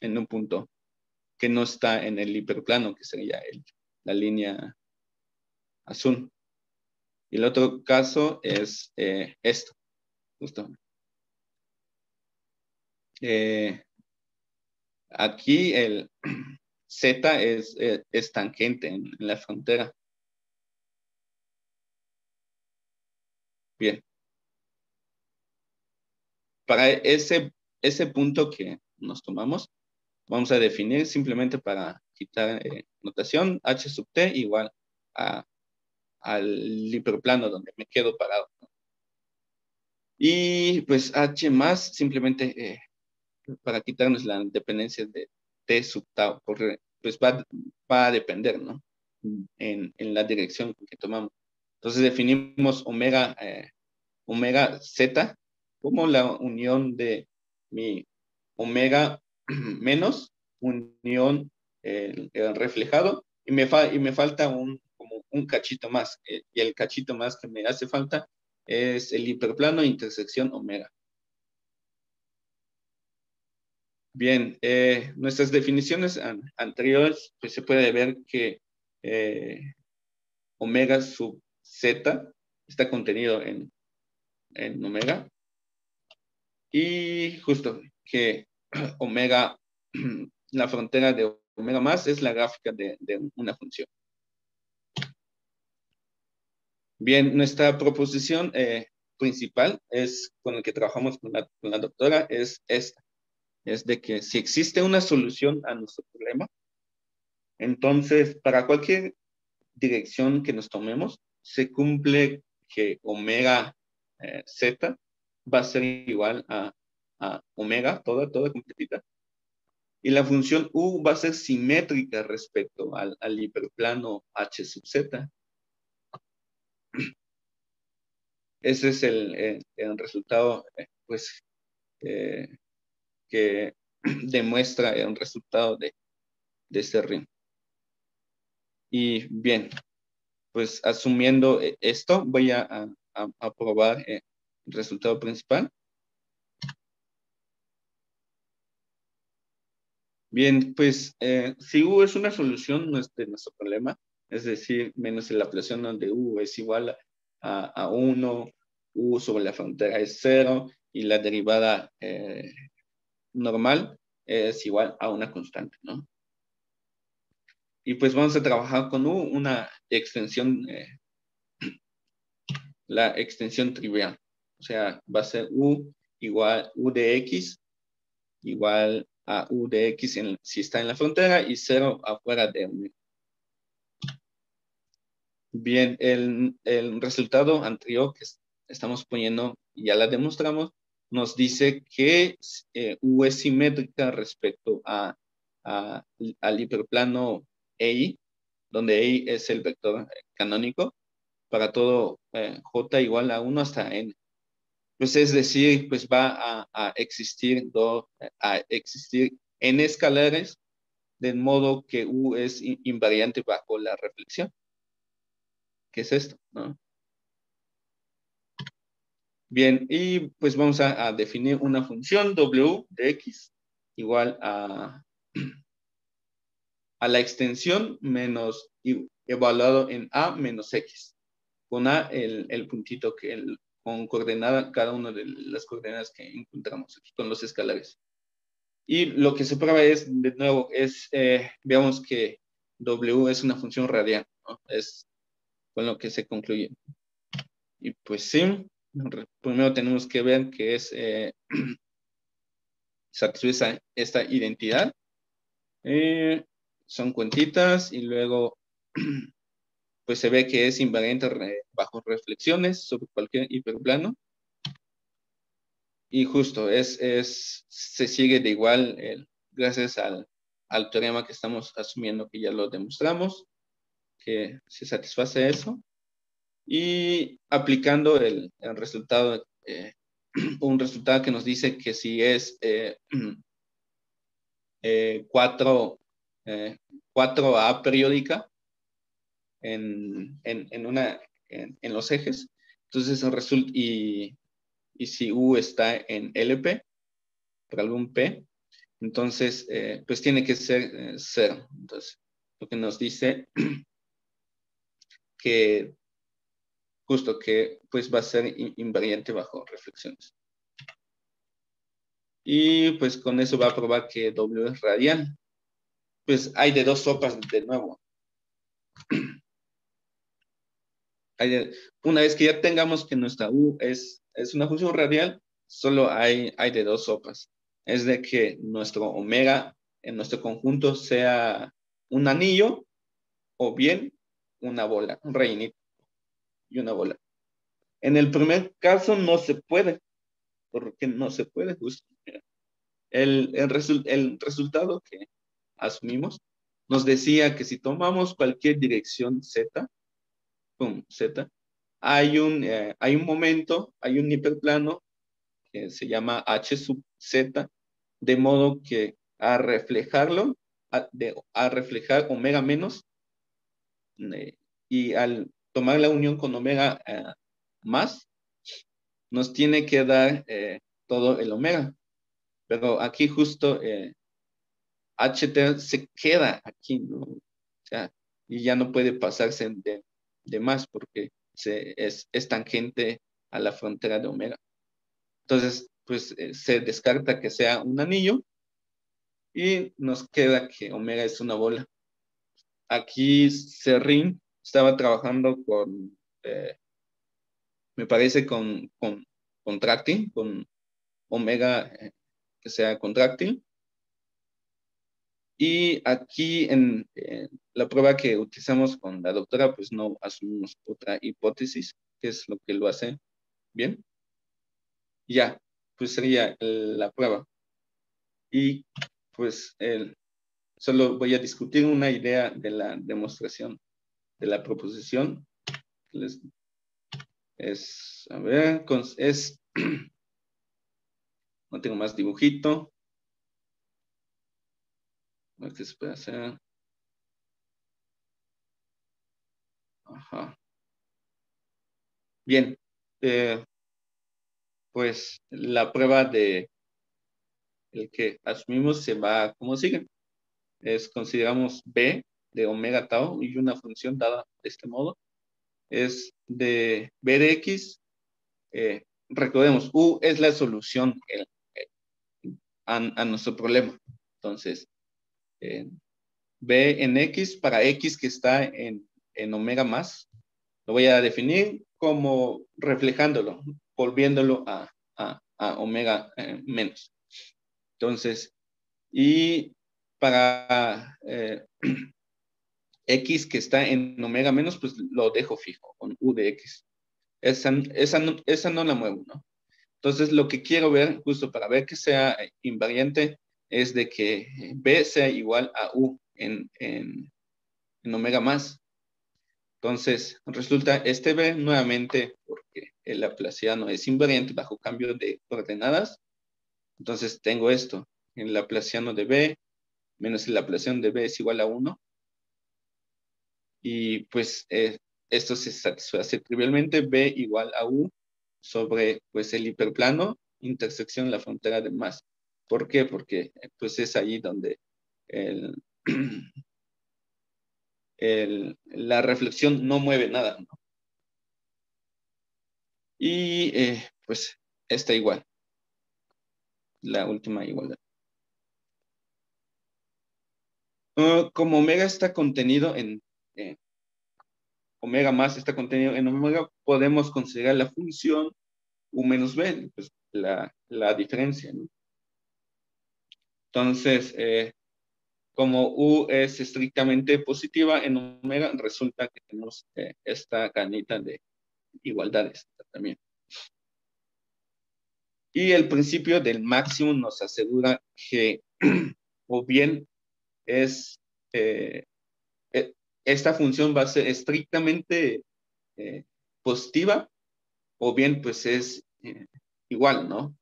en un punto que no está en el hiperplano, que sería la línea azul. Y el otro caso es esto, justo. Aquí el Z es tangente en la frontera. Bien. Para ese punto que nos tomamos, vamos a definir simplemente para quitar notación H sub t igual al hiperplano donde me quedo parado, ¿no? Y pues H más simplemente para quitarnos la dependencia de T sub tau, porque pues va a depender, ¿no? En la dirección que tomamos. Entonces definimos omega z como la unión de mi omega menos unión el reflejado y me falta como un cachito más y el cachito más que me hace falta es el hiperplano intersección omega. Bien, nuestras definiciones anteriores, pues se puede ver que omega sub z está contenido en omega, y justo que omega, la frontera de omega más es la gráfica de una función. Bien, nuestra proposición principal es con la que trabajamos con la doctora, es esta. Es de que si existe una solución a nuestro problema, entonces para cualquier dirección que nos tomemos, se cumple que omega z va a ser igual a omega, toda completita. Y la función u va a ser simétrica respecto al hiperplano h sub z. Ese es el resultado, pues, que demuestra el resultado de este ring. Y bien, pues asumiendo esto, voy a probar el resultado principal. Bien, pues si U es una solución de nuestro problema, es decir, menos la operación donde U es igual a 1, U sobre la frontera es 0 y la derivada normal es igual a una constante, ¿no? Y pues vamos a trabajar con U, una extensión, la extensión trivial. O sea, va a ser U igual U de X igual a U de X si está en la frontera y 0 afuera de U. Bien, el resultado anterior que estamos poniendo, ya la demostramos, nos dice que U es simétrica respecto al hiperplano EI, donde EI es el vector canónico, para todo J igual a 1 hasta N. Pues es decir, pues va a existir N escalares, de modo que U es invariante bajo la reflexión. ¿Qué es esto? ¿No? Bien, y pues vamos a definir una función W de X igual a la extensión menos evaluado en A menos X. Con A el puntito con coordenada, cada una de las coordenadas que encontramos aquí con los escalares. Y lo que se prueba es, de nuevo, veamos que W es una función radial, ¿no? Es con lo que se concluye. Y pues sí, primero tenemos que ver que es satisface esta identidad. Son cuentitas y luego pues se ve que es invariante bajo reflexiones sobre cualquier hiperplano. Y justo, se sigue de igual gracias al teorema que estamos asumiendo que ya lo demostramos, que se satisface eso. Y aplicando el resultado, un resultado que nos dice que si es 4A periódica en los ejes, entonces resulta, y si U está en LP, por algún P, entonces pues tiene que ser 0. Entonces, lo que nos dice que justo que pues va a ser invariante bajo reflexiones. Y pues con eso va a probar que W es radial. Pues hay de dos sopas de nuevo. Una vez que ya tengamos que nuestra U es una función radial, solo hay de dos sopas. Es de que nuestro omega en nuestro conjunto sea un anillo o bien una bola, un rellenito y una bola. En el primer caso no se puede. ¿Por qué no se puede? Justo. El resultado que asumimos nos decía que si tomamos cualquier dirección Z, Z, hay un momento, hay un hiperplano que se llama H sub Z, de modo que a reflejarlo, a reflejar omega menos, y al tomar la unión con omega más, nos tiene que dar todo el omega. Pero aquí justo HT se queda aquí, ¿no? O sea, y ya no puede pasarse de más porque es tangente a la frontera de omega. Entonces, pues se descarta que sea un anillo y nos queda que omega es una bola. Aquí Serrín estaba trabajando con, me parece, con contracting, con omega que sea contracting. Y aquí en la prueba que utilizamos con la doctora, pues no asumimos otra hipótesis, que es lo que lo hace bien. Ya, pues sería la prueba. Y pues solo voy a discutir una idea de la demostración de la proposición. A ver, no tengo más dibujito. A ver qué se puede hacer. Ajá. Bien, pues la prueba de el que asumimos se va como sigue. Consideramos B de omega tau y una función dada de este modo. Es de B de X. Recordemos, U es la solución a nuestro problema. Entonces, B en X para X que está en omega más, lo voy a definir como reflejándolo, volviéndolo a omega menos. Entonces, y para X que está en omega menos, pues lo dejo fijo con U de X. Esa no la muevo, ¿no? Entonces, lo que quiero ver, justo para ver que sea invariante, es de que B sea igual a U en omega más. Entonces, resulta este B nuevamente, porque el laplaciano es invariante bajo cambio de coordenadas. Entonces, tengo esto. El laplaciano de B menos el laplaciano de B es igual a 1. Y pues esto se satisface trivialmente. B igual a U sobre pues el hiperplano, intersección la frontera de más. ¿Por qué? Porque pues es ahí donde la reflexión no mueve nada, ¿no? Y pues está igual, la última igualdad. Como omega está contenido en omega más está contenido en omega, podemos considerar la función U menos B, pues la diferencia, ¿no? Entonces, como U es estrictamente positiva en omega, resulta que tenemos esta canita de igualdades también. Y el principio del máximo nos asegura que o bien es esta función va a ser estrictamente positiva o bien pues es igual, ¿no?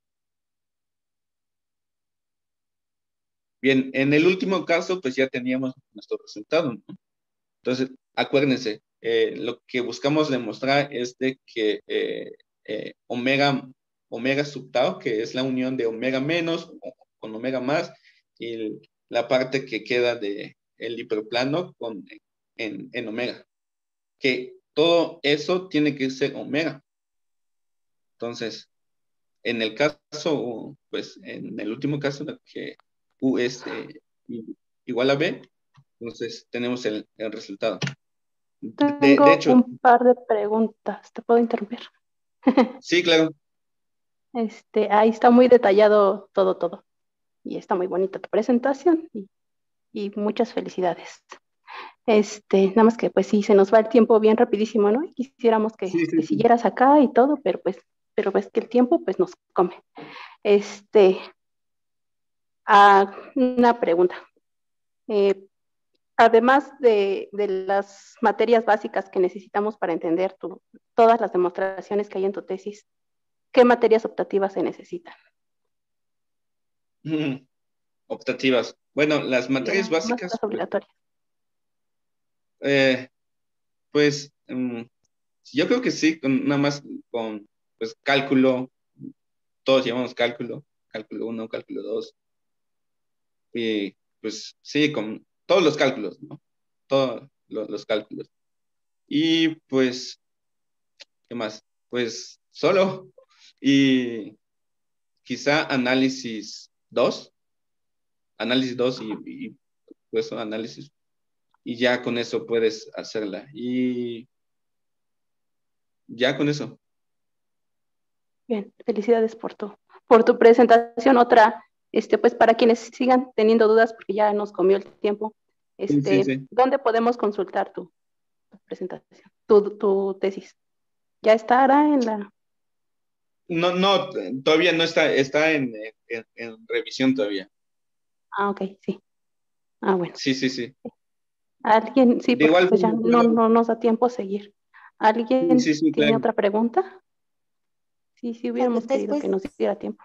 Bien, en el último caso pues ya teníamos nuestro resultado, ¿no? Entonces, acuérdense, lo que buscamos demostrar es de que omega sub tau, que es la unión de omega menos con omega más, y la parte que queda de el hiperplano en omega. Que todo eso tiene que ser omega. Entonces, en el caso, pues en el último caso, que U es igual a B, entonces tenemos el resultado. De Tengo hecho, un par de preguntas. ¿Te puedo interrumpir? sí, claro. Ahí está muy detallado todo. Y está muy bonita tu presentación y muchas felicidades. Nada más que pues sí, se nos va el tiempo bien rapidísimo, ¿no? Y quisiéramos Sí, sí, que sí. siguieras acá y todo, pero pues que el tiempo pues nos come. Una pregunta. Eh, Además de las materias básicas que necesitamos para entender todas las demostraciones que hay en tu tesis, ¿qué materias optativas se necesitan? Optativas. Bueno, las Y materias además básicas, las obligatorias. pues yo creo que sí, nada más con pues cálculo, todos llevamos cálculo, cálculo 1, cálculo 2, y pues sí, con todos los cálculos, ¿no? Todos los cálculos. Y pues, ¿qué más? Pues solo, y quizá análisis 2 y pues análisis, y ya con eso puedes hacerla, y ya con eso. Bien, felicidades por tu presentación. Otra, pues para quienes sigan teniendo dudas, porque ya nos comió el tiempo, Sí, sí, sí. ¿dónde podemos consultar tu presentación, tu tesis? ¿Ya estará en la...? No, no, todavía no está en revisión todavía. Ah, ok, sí. Ah, bueno. Sí, sí, sí. ¿Alguien? Sí, De porque igual pues ya forma, puedo. no nos da tiempo a seguir. Sí, ¿Alguien sí, sí, tiene claro. otra pregunta? Sí, sí hubiéramos querido Después, que nos diera tiempo,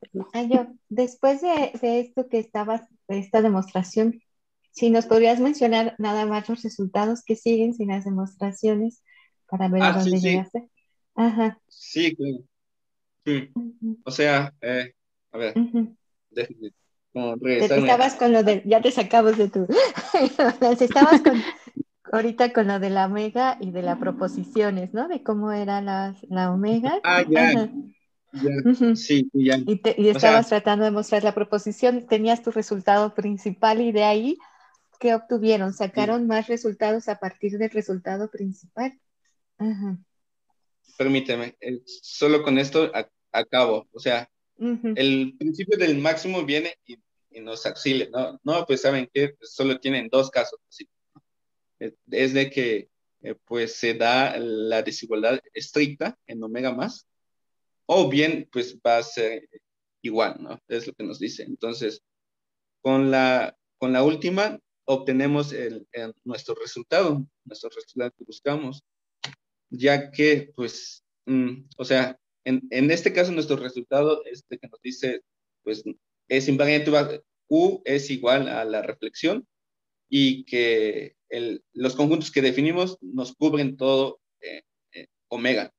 pero no. yo, después de esto de esta demostración, si nos podrías mencionar nada más los resultados que siguen sin las demostraciones para ver a Ah, sí, dónde sí, llegaste. Ajá. sí, claro. Sí. Ujú, O sea, a ver, ujú. déjenme como regresarme Estabas con lo de, ya te sacamos de tu, estabas con, ahorita con lo de la omega y de las proposiciones, ¿no? De cómo era la omega. Ya, Ajá. ya, Ujú. sí, sí, ya. Y O sea, estabas tratando de mostrar la proposición, tenías tu resultado principal y de ahí, ¿qué obtuvieron? sí, Sacaron más resultados a partir del resultado principal. Ajá. permíteme, solo con esto acabo. O sea, Ujú. el principio del máximo viene y nos auxilia, ¿no? No, pues saben que solo tienen dos casos. ¿Sí? Es de que pues se da la desigualdad estricta en omega más, o bien pues va a ser igual, ¿no? Es lo que nos dice. Entonces, con la última obtenemos nuestro resultado que buscamos, ya que pues, o sea, en este caso nuestro resultado este que nos dice, pues es invariante, U es igual a la reflexión, y que los conjuntos que definimos nos cubren todo omega.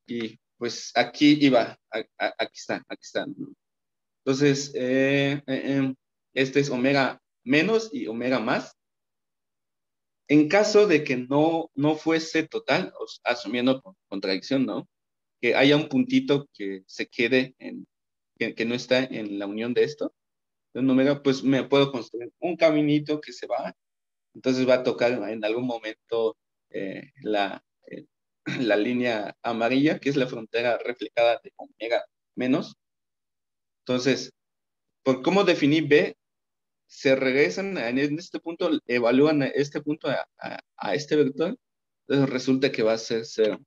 Y pues aquí iba, aquí está, ¿no? Entonces, este es omega menos y omega más. En caso de que no fuese total, asumiendo contradicción, ¿no? Que haya un puntito que se quede que no está en la unión de esto, de un omega, pues me puedo construir un caminito que se va. Entonces va a tocar en algún momento eh, la línea amarilla, que es la frontera reflejada de omega menos. Entonces, por cómo definí B, se regresan en este punto, evalúan este punto a este vector, entonces resulta que va a ser cero.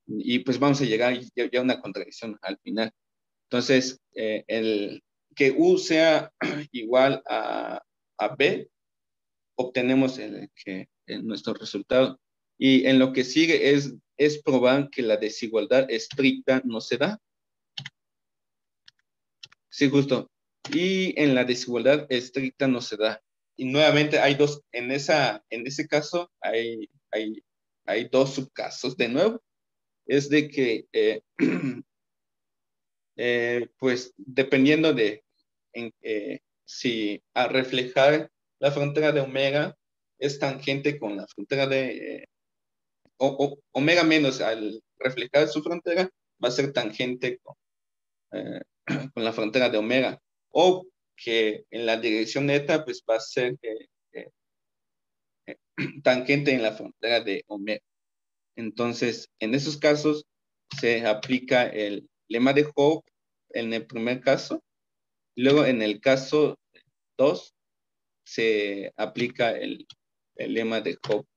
Y pues vamos a llegar ya a una contradicción al final. Entonces, el que U sea igual a B, obtenemos nuestro resultado. Y en lo que sigue es probar que la desigualdad estricta no se da. Sí, justo. Y en la desigualdad estricta no se da. Y nuevamente hay dos, en ese caso hay dos subcasos. De nuevo, es de que, pues, dependiendo de si a reflejar la frontera de omega es tangente con la frontera de omega menos, al reflejar su frontera, va a ser tangente eh, con la frontera de omega. O que en la dirección neta, pues va a ser tangente en la frontera de omega. Entonces, en esos casos se aplica el lema de Hooke en el primer caso. Luego, en el caso 2 se aplica el lema de Hooke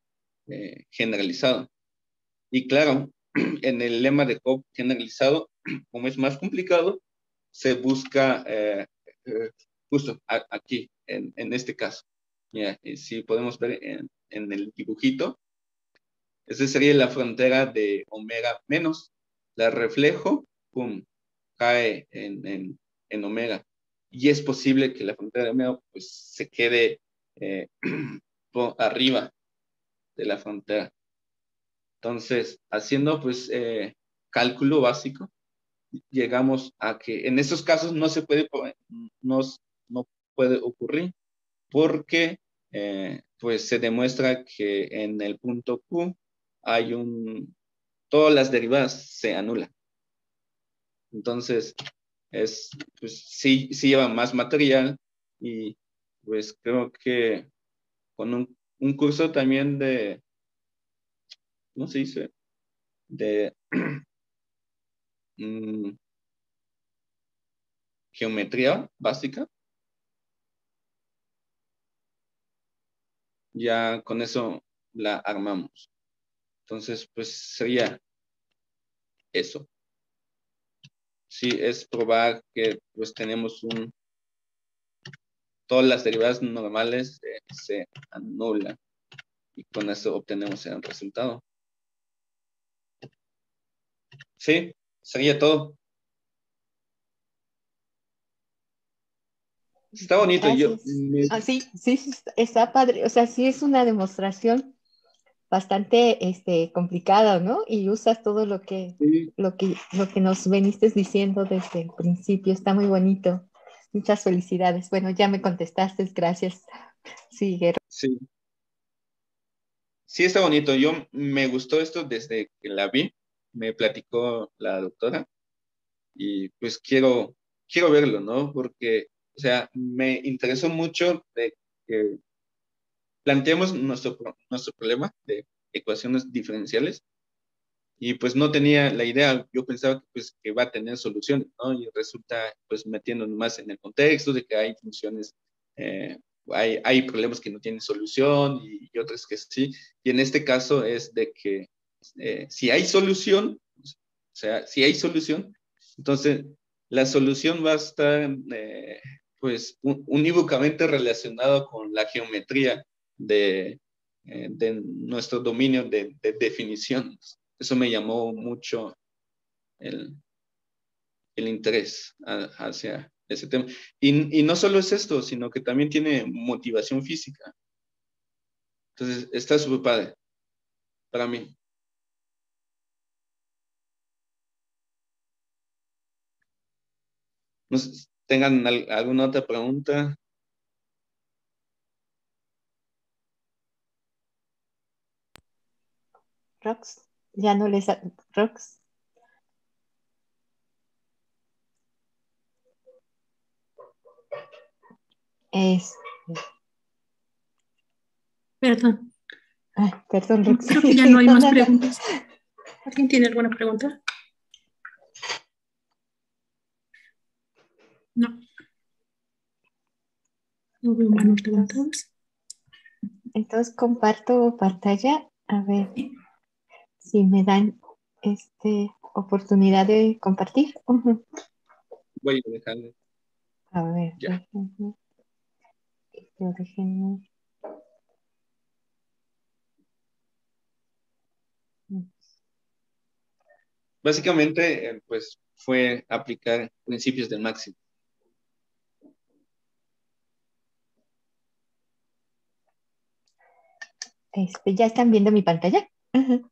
generalizado. Y claro, en el lema de Hooke generalizado, como es más complicado, se busca justo aquí, en este caso. Mira, si podemos ver en el dibujito, esa sería la frontera de omega menos. La reflejo, pum, cae en omega. Y es posible que la frontera de omega pues, se quede por arriba de la frontera. Entonces, haciendo pues cálculo básico, llegamos a que en estos casos no, no puede ocurrir porque pues se demuestra que en el punto Q hay todas las derivadas se anulan. Entonces, pues sí lleva más material y pues creo que con un curso también de, ¿cómo se dice? De geometría básica, ya con eso la armamos. Entonces, pues sería eso. Sí, es probar que pues tenemos todas las derivadas normales se anulan y con eso obtenemos el resultado. Sí, sería todo. Está bonito. Gracias. Sí, está padre. O sea, sí es una demostración bastante complicada, ¿no? Y usas todo Sí, lo que nos veniste diciendo desde el principio. Está muy bonito. Muchas felicidades. Bueno, ya me contestaste, gracias. Sí, sí. Sí, está bonito. Me gustó esto desde que la vi. Me platicó la doctora y pues quiero verlo, ¿no? Porque, o sea, me interesó mucho de que planteemos nuestro problema de ecuaciones diferenciales y pues no tenía la idea, yo pensaba que, pues, que va a tener soluciones, ¿no? Y resulta pues metiéndonos más en el contexto de que hay funciones, hay problemas que no tienen solución y otros que sí. Y en este caso es de que si hay solución, o sea, si hay solución, entonces la solución va a estar pues unívocamente relacionado con la geometría de nuestro dominio de definiciones. Eso me llamó mucho el, el interés hacia ese tema. Y no solo es esto, sino que también tiene motivación física. Entonces, está súper padre para mí. No sé, ¿tengan alguna otra pregunta? Rox, ya no les... Rox, es... Perdón, Ay, perdón, Rox. creo que ya no hay No, más nada. preguntas. ¿Alguien tiene alguna pregunta? No. No veo manos levantadas. Entonces comparto pantalla. A ver si me dan oportunidad de compartir. Ujú. Voy a dejarle. A ver, Ya. déjenme. Básicamente, pues fue aplicar principios del máximo. ¿Ya están viendo mi pantalla? Ujú.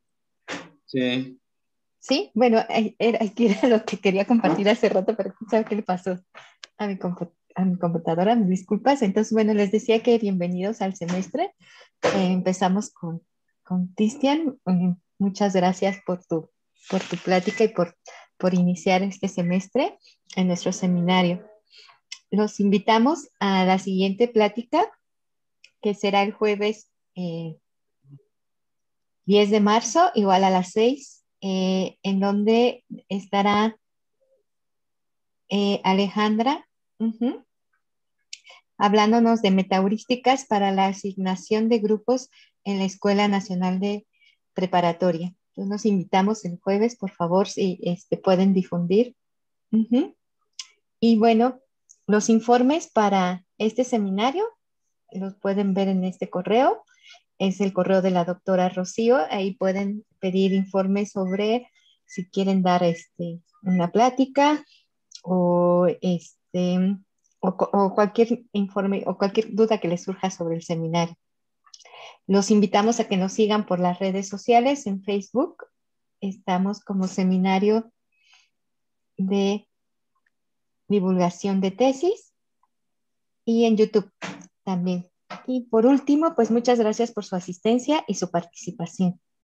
Sí. Sí, bueno, aquí era lo que quería compartir hace rato, pero quién sabe qué le pasó a mi computadora, mis disculpas. Entonces, bueno, les decía que bienvenidos al semestre. Empezamos con Cristian. Muchas gracias por tu plática y por iniciar este semestre en nuestro seminario. Los invitamos a la siguiente plática, que será el jueves 10 de marzo, igual a las 6, en donde estará Alejandra, hablándonos de metaheurísticas para la asignación de grupos en la Escuela Nacional de Preparatoria. Entonces nos invitamos el jueves, por favor, si pueden difundir. Y bueno, los informes para este seminario los pueden ver en este correo. Es el correo de la doctora Rocío. Ahí pueden pedir informes sobre si quieren dar una plática o, o cualquier informe o cualquier duda que les surja sobre el seminario. Los invitamos a que nos sigan por las redes sociales en Facebook. estamos como seminario de divulgación de tesis y en YouTube también. Y por último, pues muchas gracias por su asistencia y su participación.